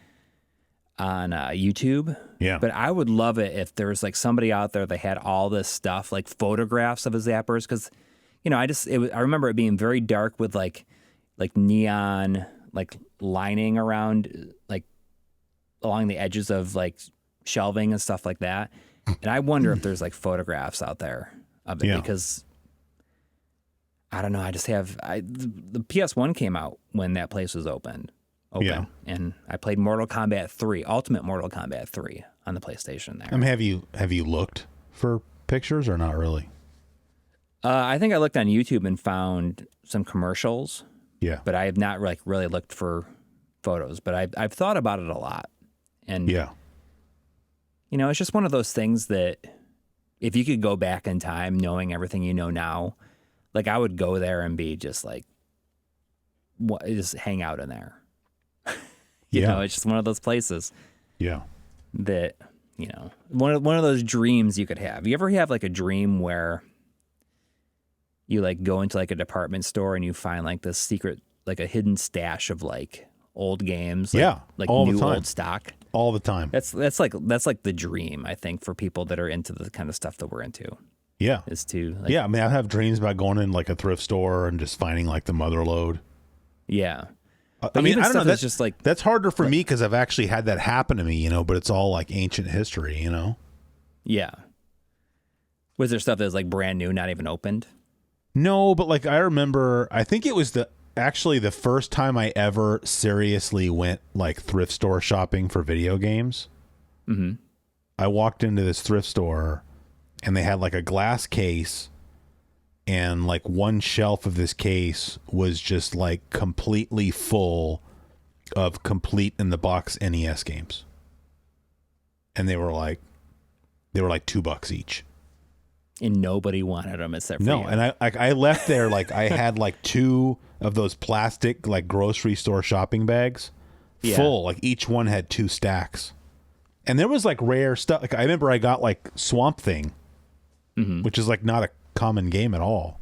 on YouTube. Yeah. But I would love it if there was like somebody out there that had all this stuff, like photographs of his zappers, because I remember it being very dark with like neon like lining around like along the edges of like shelving and stuff like that. And I wonder if there's like photographs out there of it because I don't know. I just have the PS1 came out when that place was open, and I played Mortal Kombat 3, Ultimate Mortal Kombat 3 on the PlayStation there. I mean, have you looked for pictures or not really? I think I looked on YouTube and found some commercials. Yeah, but I have not really looked for photos. But I've thought about it a lot, and it's just one of those things that if you could go back in time, knowing everything you know now, like I would go there and be just like, just hang out in there. You know, it's just one of those places. Yeah, that one of those dreams you could have. You ever have like a dream where you like go into like a department store and you find like this secret, like a hidden stash of like old games, like all new the time. old stock. All the time. That's like the dream, I think, for people that are into the kind of stuff that we're into. Yeah. Is to like, I mean, I have dreams about going in like a thrift store and just finding like the mother lode. Yeah. I mean, I don't know. That's just like that's harder for me because I've actually had that happen to me, but it's all like ancient history, Yeah. Was there stuff that was like brand new, not even opened? No, but like I remember, I think it was actually the first time I ever seriously went like thrift store shopping for video games. Mm-hmm. I walked into this thrift store and they had like a glass case, and like one shelf of this case was just like completely full of complete in the box NES games. And they were like $2 each. And nobody wanted them except for you. And I left there like I had like 2 of those plastic like grocery store shopping bags full. Like each one had 2 stacks. And there was like rare stuff. Like I remember I got like Swamp Thing, which is like not a common game at all.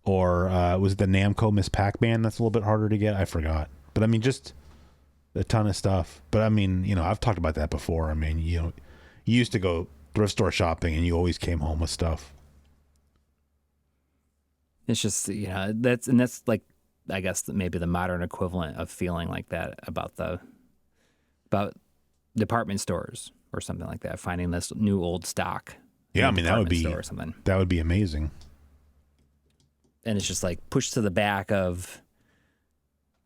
Or was it the Namco Miss Pac-Man? That's a little bit harder to get. I forgot. But I mean, just a ton of stuff. But I mean, I've talked about that before. I mean, you used to go thrift store shopping and you always came home with stuff. It's just, that's like, I guess maybe the modern equivalent of feeling like that about department stores or something like that, finding this new old stock. Yeah, I mean, that would be amazing. And it's just like pushed to the back of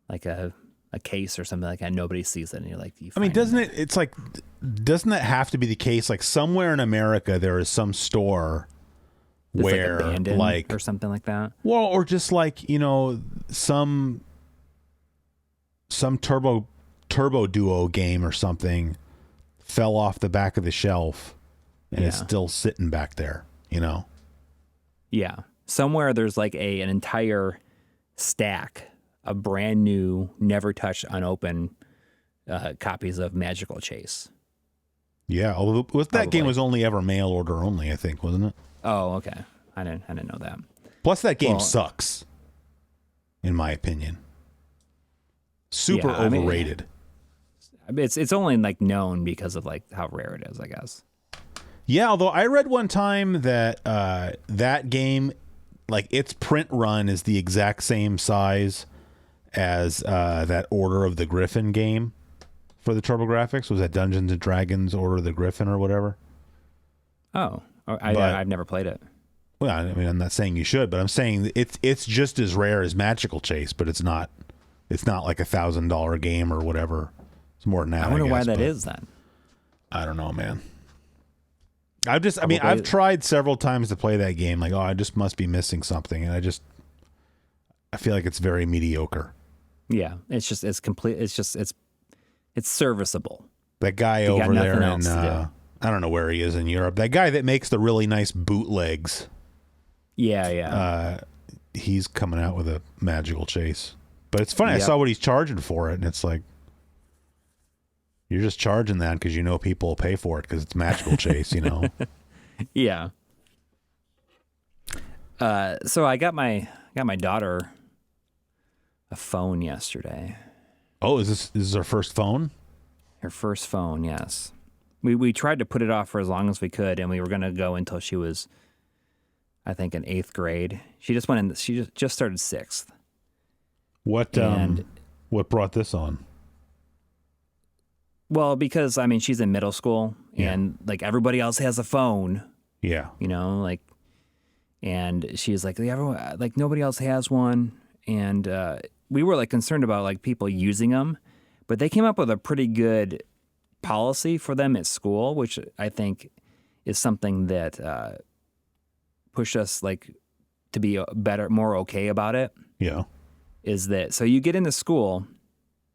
like a case or something like that. Nobody sees it, and you're like, doesn't that have to be the case? Like somewhere in America, there is some store where like abandoned or something like that. Well, or just like, some Turbo Duo game or something fell off the back of the shelf and it's still sitting back there, Yeah. Somewhere there's like an entire stack of brand new, never touched, unopened copies of Magical Chase. Yeah, although that game was only ever mail order only, I think, wasn't it? Oh, okay. I didn't know that. Plus, that game sucks, in my opinion. Super overrated. It's only like known because of like how rare it is, I guess. Yeah, although I read one time that that game, like its print run is the exact same size as that Order of the Griffin game for the TurboGrafx. Was that Dungeons and Dragons Order of the Griffin or whatever? Oh, I've never played it. Well, I mean, I'm not saying you should, but I'm saying it's just as rare as Magical Chase, but it's not like $1,000 game or whatever. It's more than that. I wonder why that is then. I don't know, man. I've tried several times to play that game. Like, I just must be missing something, and I feel like it's very mediocre. Yeah, it's serviceable. That guy over there in I don't know where he is in Europe. That guy that makes the really nice bootlegs. Yeah. He's coming out with a Magical Chase. But it's funny. Yep. I saw what he's charging for it, and it's like, you're just charging that because people will pay for it because it's Magical Chase, Yeah. So I got my daughter a phone yesterday. Oh, is this her first phone? Her first phone, yes. We tried to put it off for as long as we could, and we were going to go until she was, I think, in 8th grade. She just went in. She just started 6th. What brought this on? Well, because I mean, she's in middle school, and like everybody else has a phone. Yeah. You know, like, and she's like, everyone, like nobody else has one, and we were like concerned about like people using them, but they came up with a pretty good policy for them at school, which I think is something that pushed us like to be better, more okay about it. Yeah. Is that so? You get into school,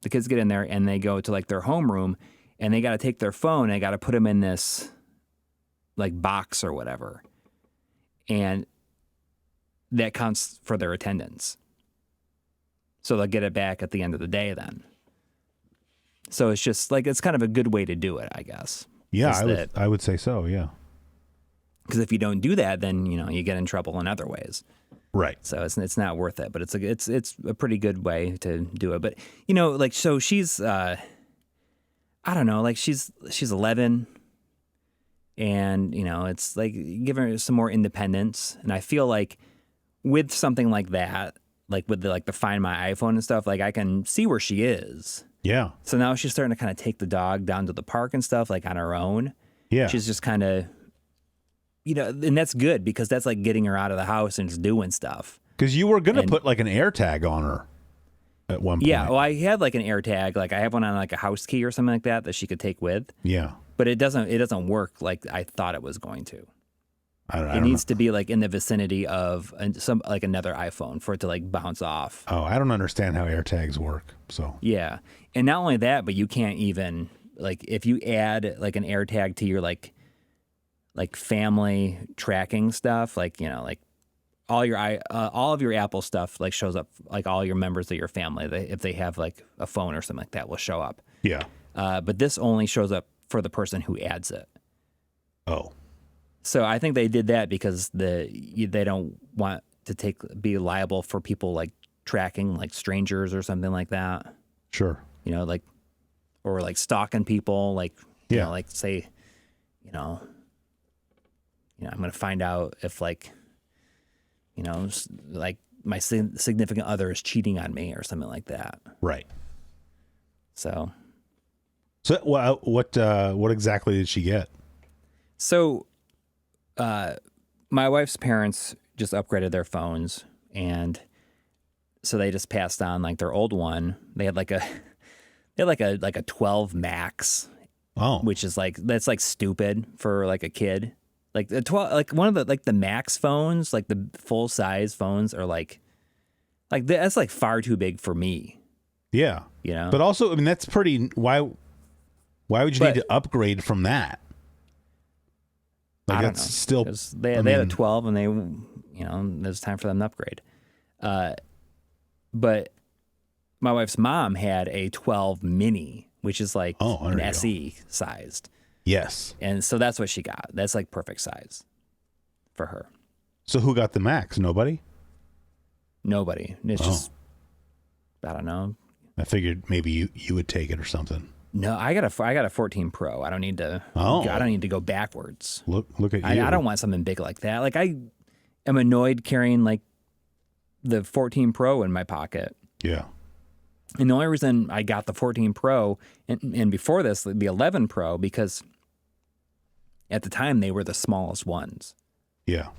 the kids get in there and they go to like their homeroom, and they got to take their phone and they got to put them in this like box or whatever, and that counts for their attendance. So they'll get it back at the end of the day then. So it's just like, it's kind of a good way to do it, I guess. Yeah, I would say so, yeah. Because if you don't do that, then, you know, you get in trouble in other ways. Right. So it's not worth it, but it's a pretty good way to do it. But, you know, like, so she's, I don't know, like she's 11, and, you know, it's like giving her some more independence. And I feel like with something like that, like with the Find My iPhone and stuff, like I can see where she is. Yeah. So now she's starting to kind of take the dog down to the park and stuff, like on her own. Yeah. She's just kind of, you know, and that's good because that's like getting her out of the house and just doing stuff. Because you were going to put like an AirTag on her at one point. Yeah. Well, I had like an AirTag, like I have one on like a house key or something like that she could take with. Yeah. But it doesn't work like I thought it was going to. It needs to be like in the vicinity of some like another iPhone for it to like bounce off. Oh, I don't understand how AirTags work. So yeah, and not only that, but you can't even like if you add like an AirTag to your like family tracking stuff, like, you know, like all of your Apple stuff like shows up, like all your members of your family, if they have like a phone or something like that, will show up. Yeah. But this only shows up for the person who adds it. Oh. So I think they did that because they don't want to be liable for people like tracking like strangers or something like that. Sure. You know, like, or like stalking people, like, you Yeah. know, like say, you know, I'm going to find out if like, you know, like my significant other is cheating on me or something like that. Right. So what exactly did she get? So, my wife's parents just upgraded their phones, and so they just passed on like their old one. They had like a 12 Max. Oh, Which is like, that's like stupid for like a kid. Like the 12, like one of the like the Max phones, like the full size phones are like that's like far too big for me. yeah. You know, But also, I mean, that's pretty. Why would you need to upgrade from that? Like I don't that's know. still. 'Cause they had a 12 and they, you know, it was time for them to upgrade. But my wife's mom had a 12 mini, which is like there an you go. SE sized. Yes. And so that's what she got. That's like perfect size for her. So who got the Max? Nobody. Nobody. It's just, I don't know. I figured maybe you would take it or something. No, I got a 14 Pro. I don't need to. Oh. I don't need to go backwards. Look at you. I don't want something big like that. Like I am annoyed carrying like the 14 Pro in my pocket. Yeah. And the only reason I got the 14 Pro and before this, the 11 Pro, because at the time they were the smallest ones. Yeah.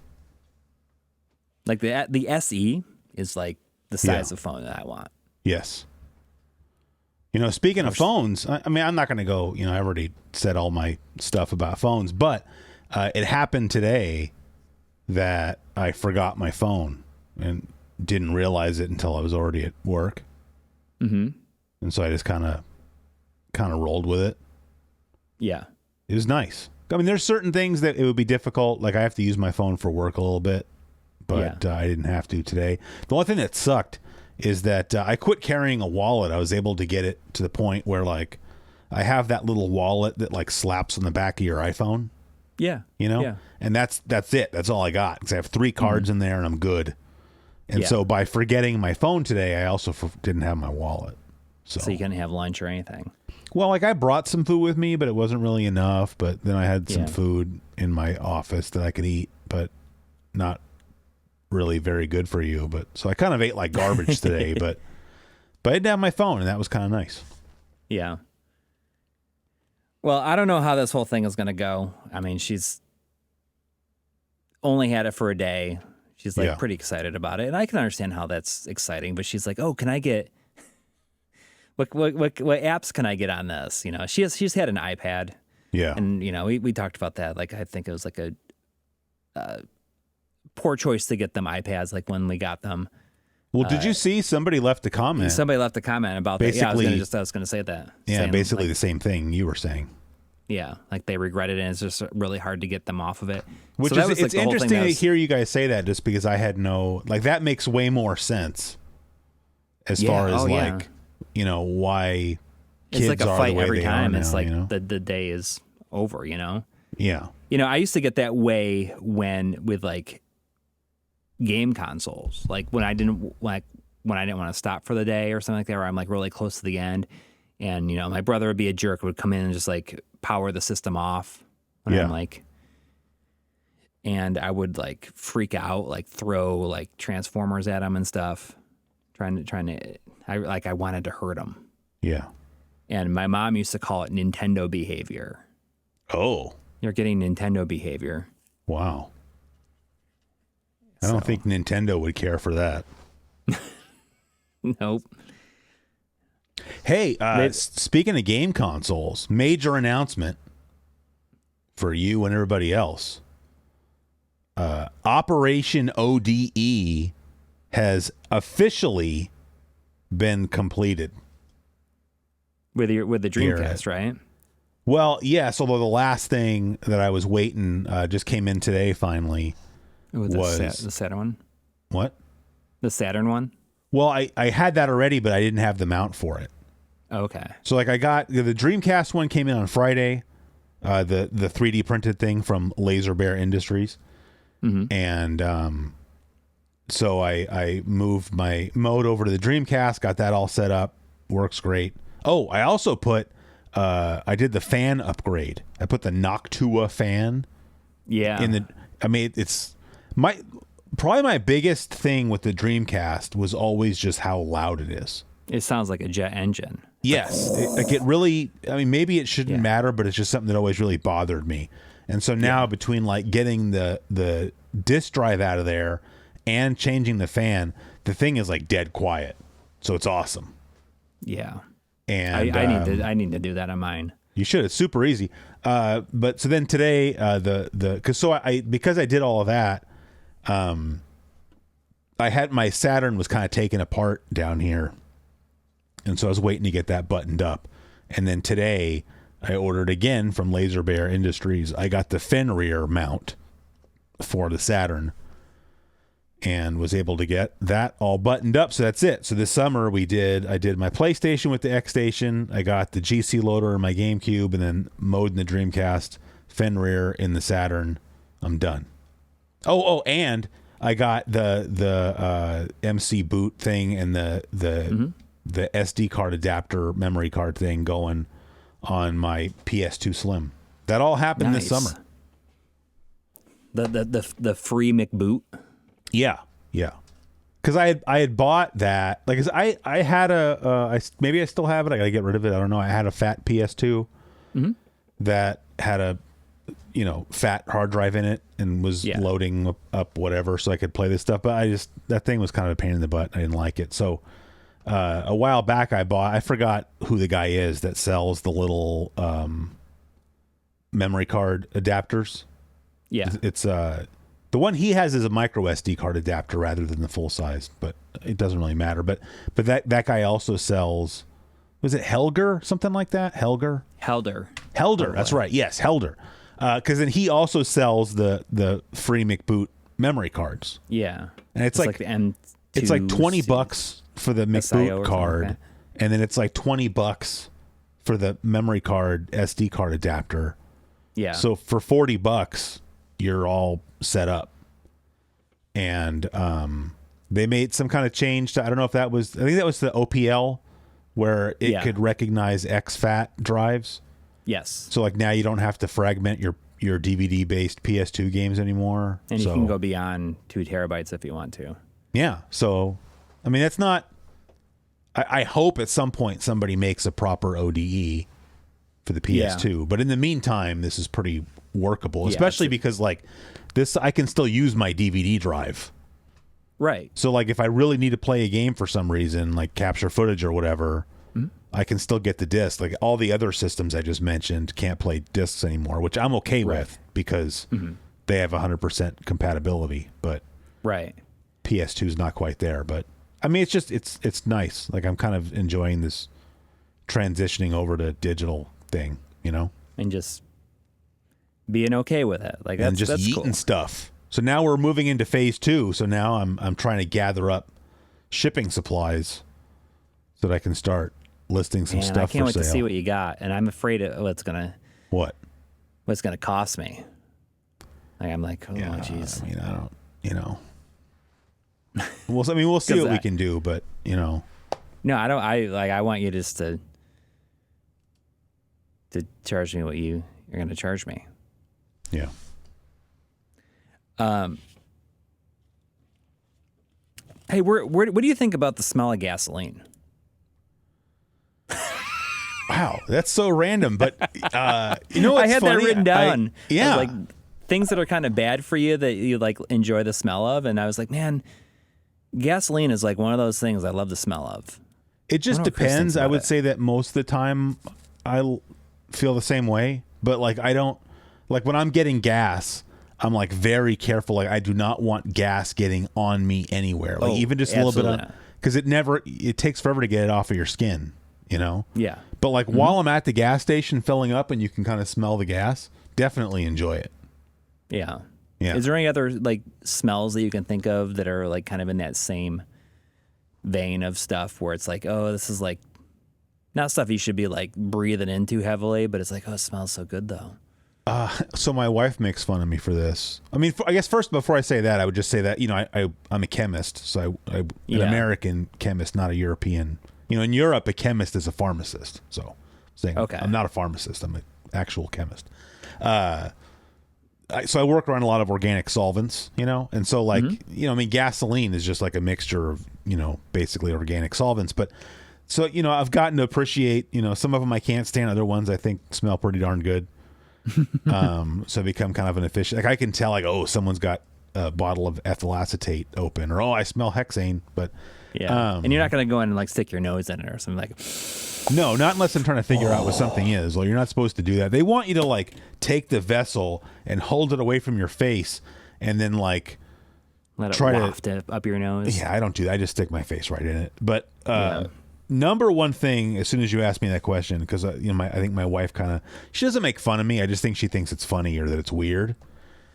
Like the SE is like the size of phone that I want. Yes. You know, speaking of phones, I mean, I'm not going to go, you know, I already said all my stuff about phones, but it happened today that I forgot my phone and didn't realize it until I was already at work. Mm-hmm. And so I just kind of rolled with it. Yeah. It was nice. I mean, there's certain things that it would be difficult. Like I have to use my phone for work a little bit, but I didn't have to today. The only thing that sucked is that I quit carrying a wallet. I was able to get it to the point where like I have that little wallet that like slaps on the back of your iPhone. Yeah. You know? Yeah. And that's it. That's all I got. Because I have 3 cards in there and I'm good. And so by forgetting my phone today, I also didn't have my wallet. So you couldn't have lunch or anything. Well, like I brought some food with me, but it wasn't really enough. But then I had some Yeah. food in my office that I could eat, but not really very good for you. But so I kind of ate like garbage today, but I did have my phone, and that was kind of nice. Yeah. Well, I don't know how this whole thing is going to go. I mean, she's only had it for a day. She's like Yeah. pretty excited about it, and I can understand how that's exciting. But she's like, "Oh, can I get what apps can I get on this?" You know, she's had an iPad, Yeah. and you know, we talked about that. Like, I think it was like a poor choice to get them iPads. Like when we got them, Well, did you see somebody left a comment? somebody left a comment about that. Yeah, Basically- I was going to say that. Yeah, Saying, basically like, the same thing you were saying. yeah, like they regretted it, and it's just really hard to get them off of it. Which So that is, was, like, it's the whole thing interesting that to was- hear you guys say that, just because I had no, like, that makes way more sense as Yeah, far as oh, yeah. like, you know, why kids It's like a are fight the way every they time. are It's now, like you know? the day is over, you know? Yeah. You know, I used to get that way with like game consoles. Like when I didn't want to stop for the day or something like that, where I'm like really close to the end. And, you know, my brother would be a jerk, would come in and just like power the system off when Yeah. I'm like, and I would like freak out, like throw like Transformers at him and stuff, trying to, I wanted to hurt him. Yeah. And my mom used to call it Nintendo behavior. Oh, You're getting Nintendo behavior. wow. I don't So- think Nintendo would care for that. Nope. Hey, speaking of game consoles, major announcement for you and everybody else. Operation ODE has officially been completed. With the Here, Dreamcast, right? Well, yes, although the last thing that I was waiting just came in today finally. With Was- the Saturn one? What? The Saturn one? Well, I had that already, but I didn't have the mount for it. Okay. So like I got the Dreamcast one came in on Friday, the 3D printed thing from Laser Bear Industries, and so I moved my mode over to the Dreamcast, got that all set up, works great. Oh, I also put I did the fan upgrade. I put the Noctua fan Yeah. in the. I mean, it's probably my biggest thing with the Dreamcast was always just how loud it is. It sounds like a jet engine. Yes, it really. I mean, maybe it shouldn't Yeah. matter, but it's just something that always really bothered me. And so now, between like getting the disk drive out of there and changing the fan, the thing is like dead quiet. So it's awesome. Yeah. And I need to do that on mine. you should. It's super easy. But so then today, because I did all of that, I had my Saturn was kind of taken apart down here. And so I was waiting to get that buttoned up. And then today I ordered again from Laser Bear Industries. I got the Fenrir mount for the Saturn and was able to get that all buttoned up. So that's it. So this summer I did my PlayStation with the X Station. I got the GC loader in my GameCube, and then mode in the Dreamcast, Fenrir in the Saturn. I'm done. Oh, and I got the MC boot thing and the SD card adapter memory card thing going on my PS2 Slim. That all happened this Nice. summer. The free McBoot. Yeah. Because I had bought that. Like, 'cause I had maybe I still have it. I gotta get rid of it. I don't know. I had a fat PS2 that had a fat hard drive in it and was loading up whatever so I could play this stuff. But that thing was kind of a pain in the butt. I didn't like it. So a while back I forgot who the guy is that sells the little memory card adapters. Yeah. It's the one he has is a micro SD card adapter rather than the full size, but it doesn't really matter. But that guy also sells, was it Helger, something like that? Helder, that's right. Yes, Helder. Because then he also sells the free McBoot memory cards. Yeah. And it's like the M2. It's like $20 for the SIO or McBoot something like card, that. and then it's like $20 for the memory card SD card adapter. Yeah. So for $40, you're all set up. And they made some kind of change to, I don't know if that was, I think that was the OPL where it could recognize exFAT drives. Yes. So like now you don't have to fragment your DVD based PS2 games anymore. And you can go beyond 2 terabytes if you want to. Yeah. So, I mean, that's not. I hope at some point somebody makes a proper ODE for the PS2. But in the meantime, this is pretty workable, especially because like this, I can still use my DVD drive. Right. So like if I really need to play a game for some reason, like capture footage or whatever, I can still get the disc. Like all the other systems I just mentioned can't play discs anymore, which I'm okay with because they have 100% compatibility. But PS2 is not quite there. But I mean, it's just it's nice. Like I'm kind of enjoying this transitioning over to digital thing, you know, and just being okay with it. Like that's yeeting cool. stuff. So now we're moving into phase 2. So now I'm trying to gather up shipping supplies so that I can start listing some stuff for sale. I can't wait to see what you got, and I'm afraid of what's gonna cost me. Like I'm like, oh jeez. I mean, I don't, you know. Well, I mean, we'll see what we can do, but you know. No, I don't. I want you just to charge me what you're going to charge me. Yeah. Hey, what do you think about the smell of gasoline? Wow, that's so random. But you know, what's I had funny? that written down. Yeah, like things that are kind of bad for you that you like enjoy the smell of, and I was like, man, gasoline is like one of those things I love the smell of. It just depends. I would say that most of the time I feel the same way, but like I don't like when I'm getting gas. I'm like very careful. Like I do not want gas getting on me anywhere. Like even just a little bit, because it takes forever to get it off of your skin. You know. Yeah. But like while I'm at the gas station filling up and you can kind of smell the gas, definitely enjoy it. Yeah. Yeah. Is there any other like smells that you can think of that are like kind of in that same vein of stuff where it's like, oh, this is like not stuff you should be like breathing into heavily, but it's like, oh, it smells so good though. So my wife makes fun of me for this. I mean, I guess first before I say that, I would just say that, you know, I'm a chemist, so I'm an American chemist, not a European. You know, in Europe, a chemist is a pharmacist. So saying I'm not a pharmacist, I'm an actual chemist. So I work around a lot of organic solvents, you know, and so like, you know, I mean, gasoline is just like a mixture of, you know, basically organic solvents. But so, you know, I've gotten to appreciate, you know, some of them I can't stand, other ones I think smell pretty darn good. So I become kind of an efficient, like I can tell like, oh, someone's got a bottle of ethyl acetate open, or, oh, I smell hexane, but and you're not going to go in and like stick your nose in it or something like. No, not unless I'm trying to figure out what something is. Well, you're not supposed to do that. They want you to like take the vessel and hold it away from your face, and then like let it waft up your nose. Yeah, I don't do that. I just stick my face right in it. But number one thing, as soon as you ask me that question, because you know, I think my wife she doesn't make fun of me. I just think she thinks it's funny or that it's weird.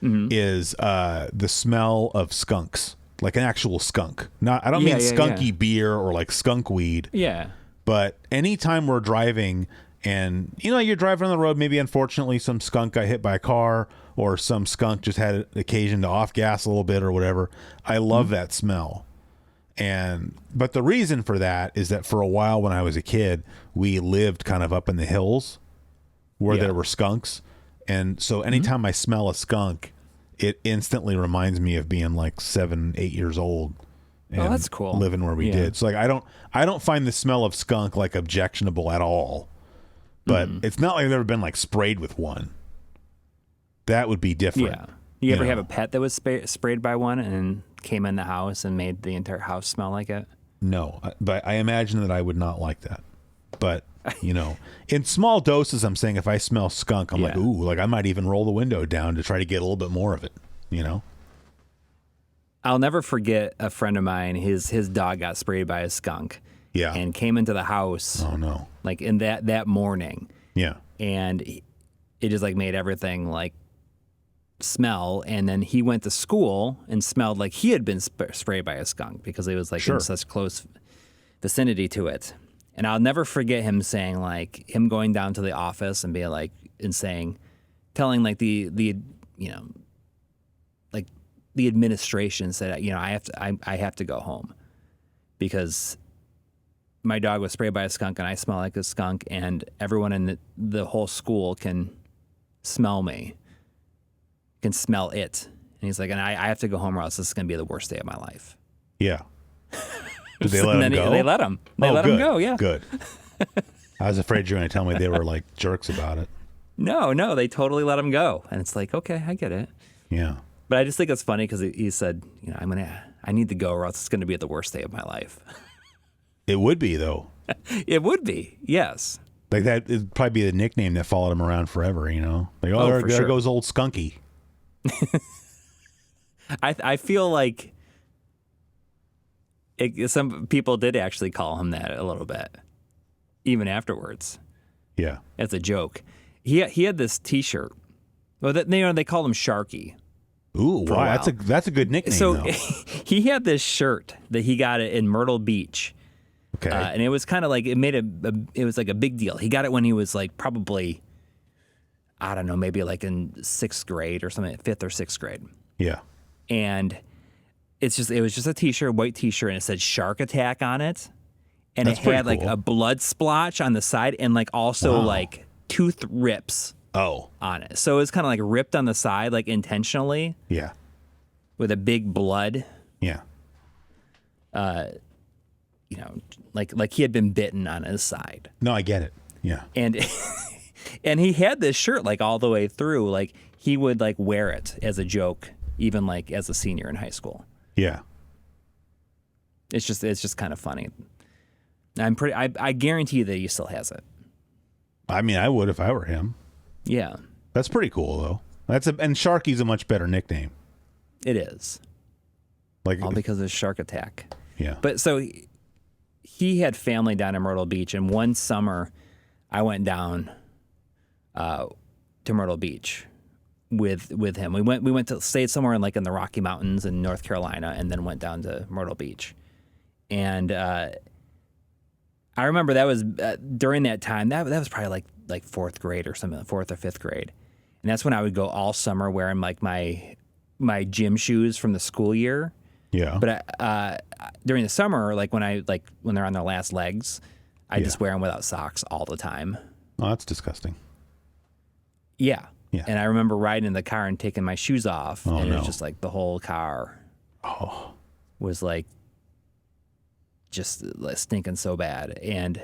Is the smell of skunks, like an actual skunk. I don't mean skunky beer or like skunk weed. Yeah. But anytime we're driving and, you know, you're driving on the road, maybe unfortunately some skunk got hit by a car or some skunk just had an occasion to off gas a little bit or whatever. I love that smell. But the reason for that is that for a while when I was a kid, we lived kind of up in the hills where there were skunks. And so anytime I smell a skunk, it instantly reminds me of being like 7, 8 years old. Oh, that's cool. Living where we did. So like I don't find the smell of skunk like objectionable at all. But it's not like I've ever been like sprayed with one. That would be different. Yeah. You ever have a pet that was sprayed by one and came in the house and made the entire house smell like it? No, but I imagine that I would not like that. But, you know, in small doses, I'm saying if I smell skunk, I'm like, ooh, like I might even roll the window down to try to get a little bit more of it, you know? I'll never forget a friend of mine, his dog got sprayed by a skunk. Yeah. And came into the house. Oh, no. Like in that morning. Yeah. And it just like made everything like smell. And then he went to school and smelled like he had been sprayed by a skunk because he was like in such close vicinity to it. And I'll never forget him saying like him going down to the office and being like and saying, telling like the you know, like the administration said, you know, I have to go home because my dog was sprayed by a skunk and I smell like a skunk, and everyone in the whole school can smell me, can smell it. And he's like, and I have to go home or else this is going to be the worst day of my life. Yeah. Did they let him go? They let him. They let him go, yeah. Good. I was afraid you were going to tell me they were like jerks about it. No, they totally let him go. And it's like, okay, I get it. Yeah. But I just think it's funny because he said, I need to go or else it's going to be the worst day of my life. It would be, though. It would be, yes. Like that would probably be the nickname that followed him around forever, you know? Like, for there sure. goes old Skunky. I feel like some people did actually call him that a little bit, even afterwards, Yeah. as a joke. He had this T-shirt. Well, they called him Sharky. Ooh, a wow. while. That's a good nickname, So though. he had this shirt that he got in Myrtle Beach. Okay. And it was kind of like, it was like a big deal. He got it when he was like probably, I don't know, maybe like in 6th grade or something, 5th or 6th grade. Yeah. And it was just a T-shirt, white T-shirt, and it said Shark Attack on it. And That's it pretty had like cool. a blood splotch on the side and like also like tooth rips Oh. on it. So it was kind of like ripped on the side, like intentionally Yeah. with a big blood, Yeah. like he had been bitten on his side. No, I get it. Yeah. And and he had this shirt like all the way through. Like he would like wear it as a joke, even like as a senior in high school. Yeah. It's just kind of funny. I guarantee you that he still has it. I mean, I would if I were him. Yeah, That's pretty cool, though. And Sharky's a much better nickname. it is. Like, All because of Shark Attack. yeah. But so he had family down in Myrtle Beach, and one summer I went down to Myrtle Beach with him. We went to stayed somewhere in the Rocky Mountains in North Carolina, and then went down to Myrtle Beach. And I remember that was during that time. That was probably like 4th grade or something, 4th or 5th grade, and that's when I would go all summer wearing like my gym shoes from the school year. Yeah. But during the summer, like when they're on their last legs, I just wear them without socks all the time. Oh, that's disgusting. Yeah. Yeah. And I remember riding in the car and taking my shoes off, and it no. was just like the whole car was like just like, stinking so bad. And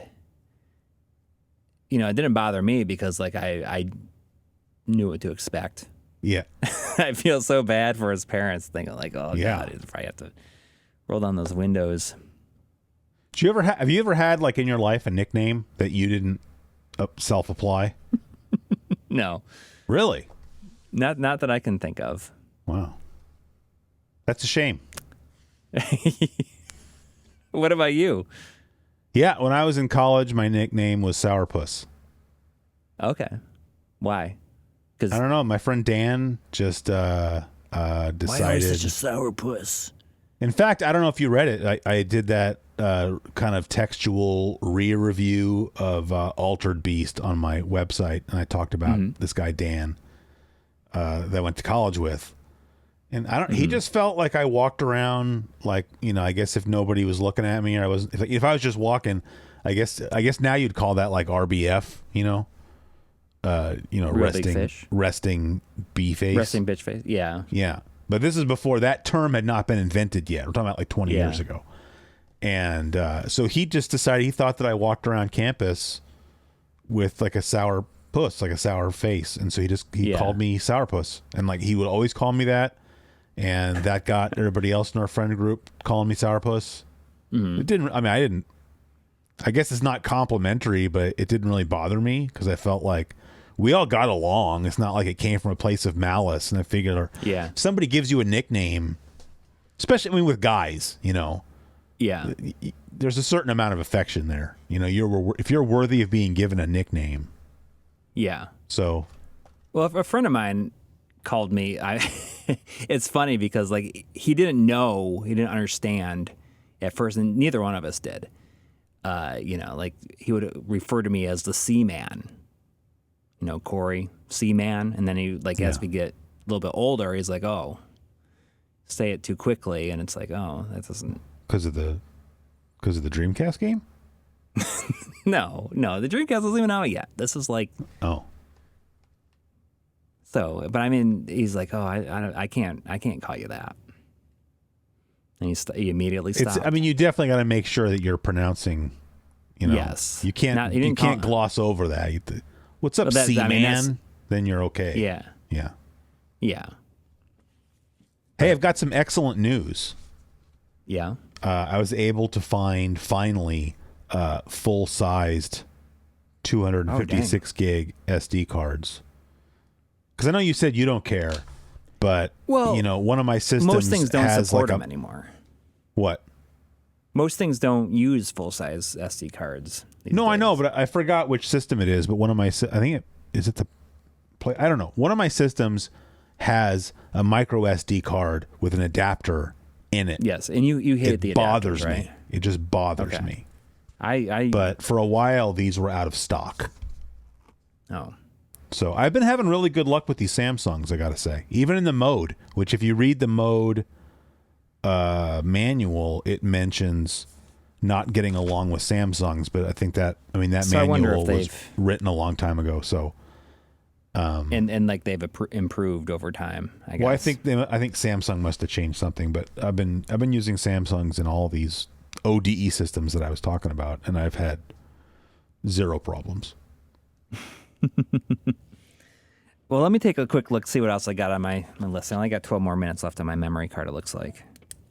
it didn't bother me because like I knew what to expect. Yeah. I feel so bad for his parents, thinking like, oh Yeah. God, he'd probably have to roll down those windows. Have you ever had like in your life a nickname that you didn't self-apply? No, Really? not that I can think of. Wow. That's a shame. What about you? Yeah, when I was in college, my nickname was Sourpuss. Okay, why? Because I don't know. My friend Dan just decided. sourpuss? In fact, I don't know if you read it. I did that kind of textual review of Altered Beast on my website, and I talked about this guy Dan that I went to college with. And he just felt like I walked around like, I guess if nobody was looking at me, or if I was just walking, I guess now you'd call that like RBF, Real big fish. resting bee face. Resting bitch face. Yeah. Yeah. But this is before that term had not been invented yet. We're talking about like 20 Yeah. years ago. And so he just decided, he thought that I walked around campus with like a sour puss, like a sour face. And so he called me Sourpuss. And like he would always call me that. And that got everybody else in our friend group calling me Sourpuss. It didn't, I guess it's not complimentary, but it didn't really bother me because I felt like we all got along. It's not like it came from a place of malice. And I figured if somebody gives you a nickname, especially with guys, Yeah. there's a certain amount of affection there. If you're worthy of being given a nickname. Yeah. So, Well, if a friend of mine called me, it's funny because like he didn't understand at first, and neither one of us did. Like he would refer to me as the Seaman. Coury, Seaman, and then he as we get a little bit older, he's like, oh, say it too quickly, and it's like, oh, that doesn't. because of the Dreamcast game? No, the Dreamcast isn't even out yet. This is like Oh. so. But I mean, he's like, oh, I can't call you that. And he immediately stopped. I mean, you definitely got to make sure that you're pronouncing. You know, Yes. You can't. You can't gloss over that. What's up, Well, C-Man? Then you're okay. Yeah. Yeah. Yeah. Hey, I've got some excellent news. Yeah. I was able to find finally full-sized 256 gig SD cards. Because I know you said you don't care, but Well, you know, one of my systems most things don't has support like them anymore. What? Most things don't use full-size SD cards. No, I know, but I forgot which system it is. But one of my, I think it is it the play. I don't know. One of my systems has a micro SD card with an adapter in it. Yes, and you hate the adapters, bothers right? me. It just bothers Okay. me. But for a while, these were out of stock. Oh. So I've been having really good luck with these Samsungs, I got to say. Even in the mode, which if you read the mode manual, it mentions not getting along with Samsungs, but I think that, that So I wonder manual if was written a long time ago. So, and like they've improved over time, I guess. well, I think Samsung must have changed something, but I've been using Samsungs in all these ODE systems that I was talking about, and I've had zero problems. Well, let me take a quick look, see what else I got on my list. I only got 12 more minutes left on my memory card, it looks like.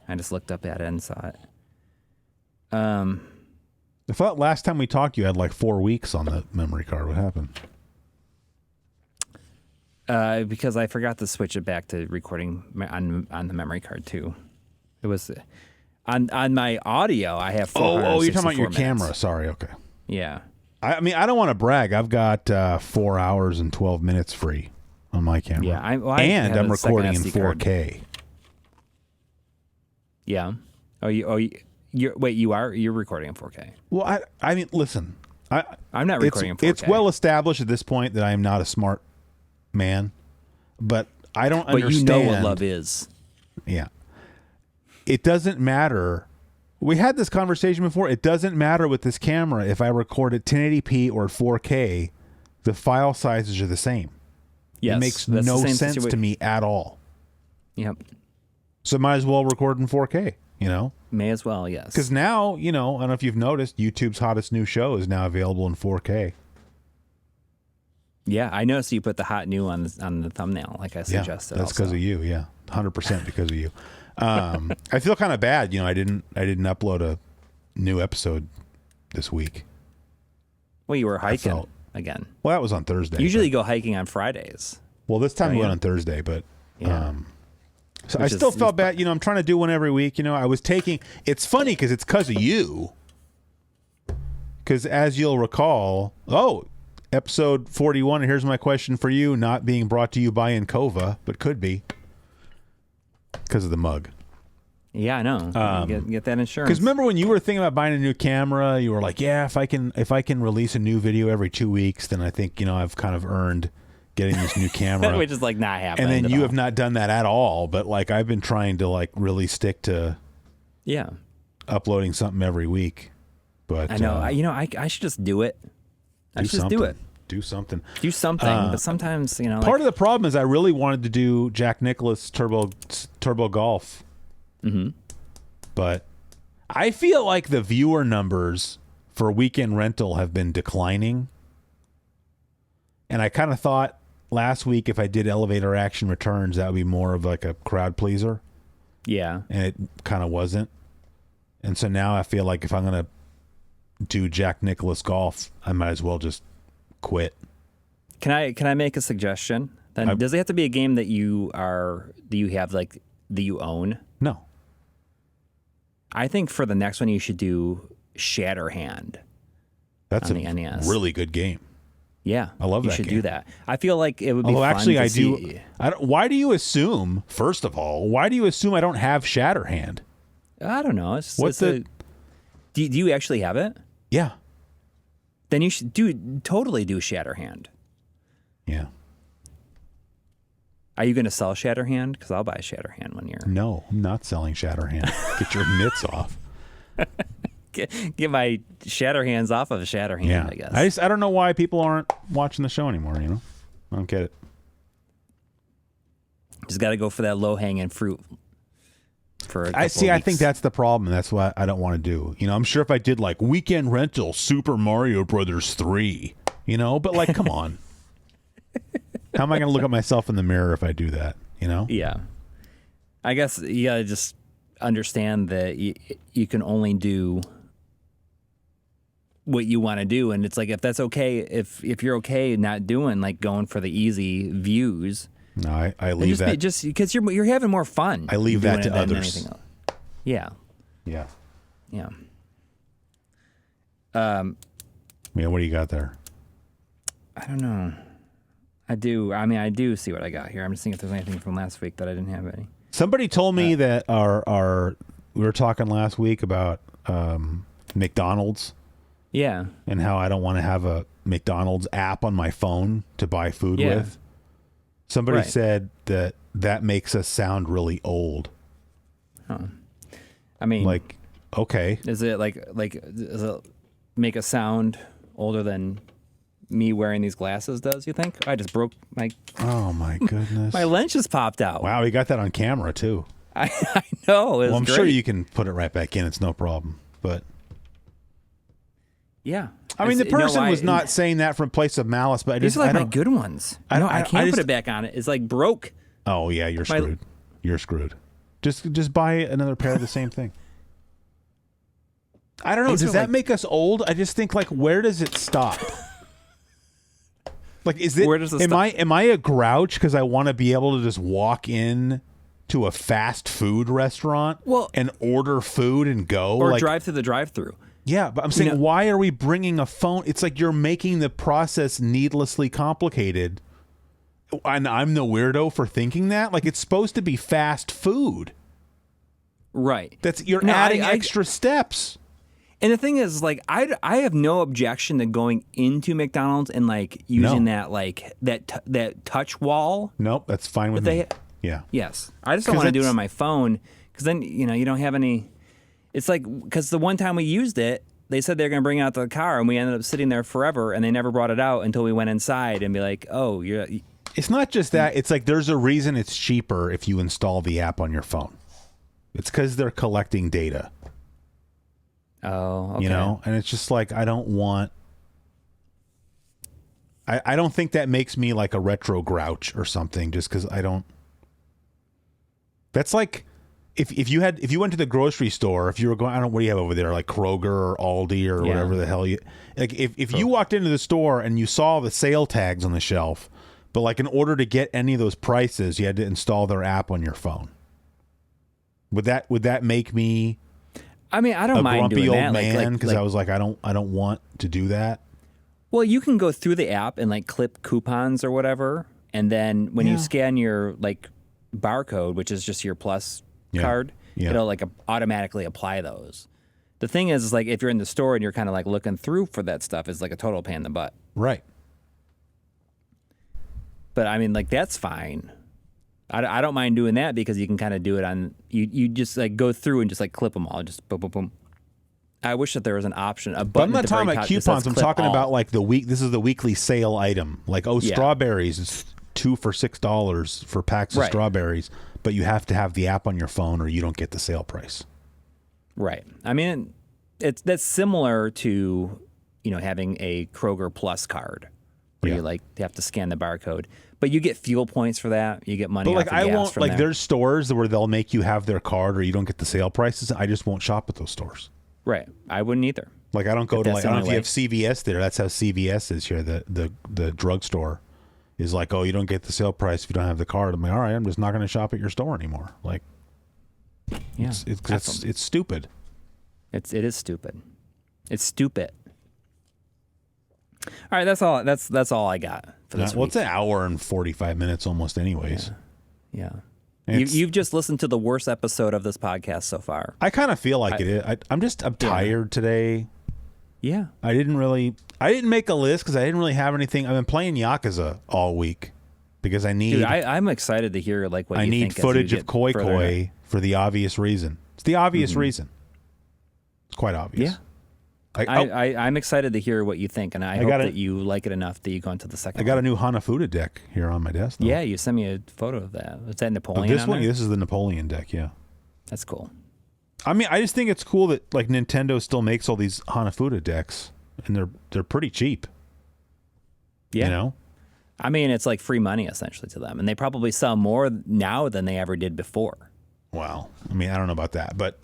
I just looked up at it and saw it. I thought last time we talked, you had like 4 weeks on the memory card. What happened? Because I forgot to switch it back to recording on the memory card too. It was on my audio. I have. Oh, you're talking about your minutes. camera. Sorry. Okay. Yeah. I mean, I don't want to brag. I've got 4 hours and 12 minutes free on my camera. Yeah, and I'm recording in 4K. Yeah. You're recording in 4K. Well, I mean, listen. I'm not recording in 4K. It's well established at this point that I am not a smart man, but I don't understand. But you know what love is. Yeah. It doesn't matter. We had this conversation before. It doesn't matter with this camera if I record at 1080p or 4K, the file sizes are the same. Yes, it makes that's no the same sense to me at all. Yep. So might as well record in 4K, you know? May as well, yes. Because now, I don't know if you've noticed, YouTube's hottest new show is now available in 4K. Yeah, I noticed you put the hot new on the thumbnail, like I suggested. Yeah, that's because of you. Yeah, 100% because of you. I feel kind of bad. I didn't upload a new episode this week. Well, you were hiking again. Well, that was on Thursday. Usually you go hiking on Fridays. Well, this time we went on Thursday, but so I still felt bad. I'm trying to do one every week. I was taking. It's funny because it's because of you. Because as you'll recall, episode 41. And here's my question for you: not being brought to you by Encova, but could be. Because of the mug. Yeah, I know. Get that insurance. Because remember when you were thinking about buying a new camera, you were like, "Yeah, if I can release a new video every 2 weeks, then I think I've kind of earned getting this new camera." Which is like not happening. And then you have not done that at all. But like I've been trying to like really stick to uploading something every week. But I know. I should just do it. I should just do it. Do something. Do something. But sometimes part of the problem is I really wanted to do Jack Nicklaus Turbo Golf. Mm-hmm. But I feel like the viewer numbers for Weekend Rental have been declining. And I kind of thought last week if I did Elevator Action Returns, that would be more of like a crowd pleaser. Yeah. And it kind of wasn't. And so now I feel like if I'm going to do Jack Nicklaus Golf, I might as well just quit. Can I make a suggestion? Then does it have to be a game that you have like that you own? No. I think for the next one you should do Shatterhand. That's on a the NES. Really good game. Yeah, I love that You should game. do that. I feel like it would be Although fun actually to I see. do. Why do you assume? First of all, why do you assume I don't have Shatterhand? I don't know. Do you actually have it? Yeah. Then you should totally do Shatterhand. Yeah. Are you going to sell Shatterhand? Because I'll buy Shatterhand one year. No, I'm not selling Shatterhand. Get your mitts off. Get my Shatterhands off of a Shatterhand, I guess. I don't know why people aren't watching the show anymore, you know? I don't get it. Just got to go for that low-hanging fruit for a couple I weeks. think that's the problem, and that's what I don't want to do. You know, I'm sure if I did, like, weekend rental Super Mario Brothers 3, you know? But, like, come on. How am I going to look at myself in the mirror if I do that, you know? Yeah. I guess you got to just understand that you can only do what you want to do, and it's like if that's okay, if you're okay not doing like going for the easy views, no, I leave that just because you're having more fun. I leave that to others. Yeah. Yeah. Yeah. Yeah. What do you got there? I don't know. I do see what I got here. I'm just thinking if there's anything from last week that I didn't have any. Somebody told me that we were talking last week about McDonald's. Yeah. And how I don't want to have a McDonald's app on my phone to buy food with. Somebody said that makes us sound really old. Huh. I mean, like, okay. Is it does it make a sound older than me wearing these glasses does, you think? I just broke my... Oh, my goodness. My lens just popped out. Wow, we got that on camera, too. I know. I'm sure you can put it right back in. It's no problem. But... Yeah. I mean, the person was not saying that from a place of malice, but these are like my good ones. I can't put it back on. It's like broke. Oh, yeah, you're screwed. You're screwed. Just buy another pair of the same thing. I don't know. Does that make us old? I just think, like, where does it stop? Like, is it? Where does it stop? Am I a grouch because I want to be able to just walk in to a fast food restaurant and order food and go, or drive through the drive-through? Yeah, but I'm saying, why are we bringing a phone? It's like you're making the process needlessly complicated. And I'm the weirdo for thinking that. Like, it's supposed to be fast food. Right. You're adding extra steps. And the thing is, like, I have no objection to going into McDonald's and like using that touch wall. Nope, that's fine with me. Yeah. Yes, I just don't want to do it on my phone because then you don't have any. It's like because the one time we used it, they said they were going to bring it out to the car, and we ended up sitting there forever, and they never brought it out until we went inside and be like, "Oh, you're." It's not just that. It's like there's a reason it's cheaper if you install the app on your phone. It's because they're collecting data. Oh, okay. You know, and it's just like I don't want. I don't think that makes me like a retro grouch or something. Just because I don't. That's like if you went to the grocery store, if you were going, I don't know, what do you have over there, like Kroger or Aldi or whatever the hell you like. If you walked into the store and you saw the sale tags on the shelf, but like in order to get any of those prices, you had to install their app on your phone. Would that make me? I mean, I don't mind doing that. A grumpy old man because I was like, I don't want to do that. Well, you can go through the app and like clip coupons or whatever, and then when you scan your like barcode, which is just your Plus card, it'll like automatically apply those. The thing is like if you're in the store and you're kind of like looking through for that stuff, it's like a total pain in the butt. Right. But I mean, like that's fine. I don't mind doing that because you can kind of do it on you just like go through and just like clip them all, just boom, boom, boom. I wish that there was an option, a button. But I'm not talking about coupons. I'm talking about like this is the weekly sale item. Like strawberries, it's 2 for $6 for packs of strawberries, but you have to have the app on your phone or you don't get the sale price. Right. I mean, that's similar to having a Kroger Plus card where you like have to scan the barcode. But you get fuel points for that. You get money. But like I won't like there's stores where they'll make you have their card or you don't get the sale prices. I just won't shop at those stores. Right. I wouldn't either. Like I don't go to like I don't know if you have CVS there. That's how CVS is here. The drugstore is like, oh, you don't get the sale price if you don't have the card. I'm like, all right, I'm just not going to shop at your store anymore. Like, it's stupid. It is stupid. It's stupid. All right, that's all. That's all I got for this week. Well, it's an hour and 45 minutes almost, anyways. Yeah. You've just listened to the worst episode of this podcast so far. I kind of feel like it is. I'm tired today. Yeah. I didn't make a list because I didn't really have anything. I've been playing Yakuza all week because I need. Dude, I'm excited to hear like what you think. I need footage of Koi for the obvious reason. It's the obvious reason. It's quite obvious. Yeah. I I'm excited to hear what you think, and I hope got that you like it enough that you go into the second got a one. new Hanafuda deck here on my desk. Though. Yeah, you sent me a photo of that. Is that Of Napoleon this on one, there? this is the Napoleon deck. Yeah. That's cool. I mean, I just think it's cool that like Nintendo still makes all these Hanafuda decks, and they're pretty cheap. Yeah. You know. I mean, it's like free money essentially to them, and they probably sell more now than they ever did before. Well, I mean, I don't know about that, but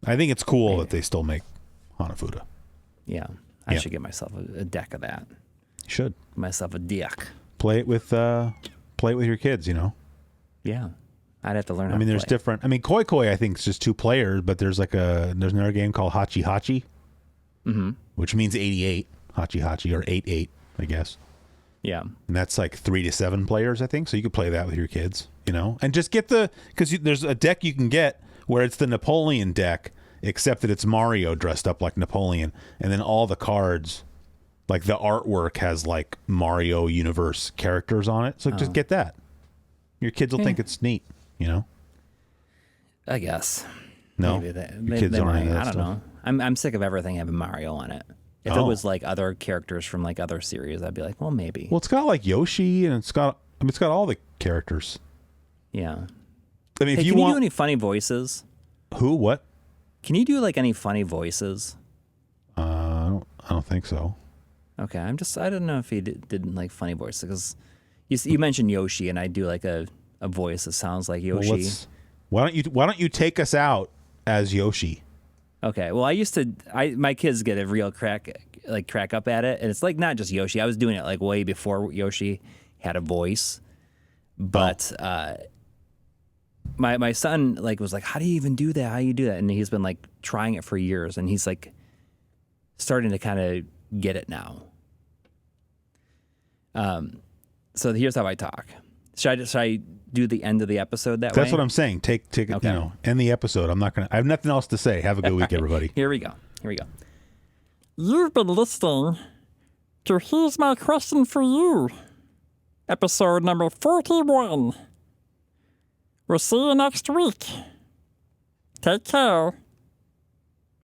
I think it's cool that they still make Hanafuda. Yeah. I should get myself a deck of that. You should Get myself a deck. play it with your kids. You know. Yeah. I'd have to learn how I mean, to there's play. different. I mean, Koi Koi I think is just 2 players, but there's another game called Hachi Hachi, which means 88 Hachi Hachi or 88, I guess. Yeah. And that's like 3 to 7 players, I think. So you could play that with your kids, you know, and just get because there's a deck you can get where it's the Napoleon deck, except that it's Mario dressed up like Napoleon, and then all the cards, like the artwork has like Mario universe characters on it. So just get that. Your kids will think it's neat, you know. I guess. No, Maybe they, your kids they aren't might. into that I don't stuff. know. I'm sick of everything having Mario on it. If it was like other characters from like other series, I'd be like, well, maybe. Well, it's got like Yoshi, and it's got all the characters. Yeah. I mean, Hey, if you can you want do any funny voices? who, what? Can you do like any funny voices? I don't think so. Okay, I don't know if he did like funny voices because you mentioned Yoshi, and I do like a voice that sounds like Well, Yoshi. why don't you take us out as Yoshi? Okay, well, my kids get a real crack up at it, and it's like not just Yoshi. I was doing it like way before Yoshi had a voice, but my son like was like, "How do you even do that? How do you do that?" And he's been like trying it for years, and he's like starting to kind of get it now. So here's how I talk. Should I do the end of the episode that way? That's what I'm saying. Take it, Okay. you know, end the episode. I have nothing else to say. Have a good week, everybody. Here we go. You've been listening to Here's My Question for You, episode number 41. We'll see you next week. Take care.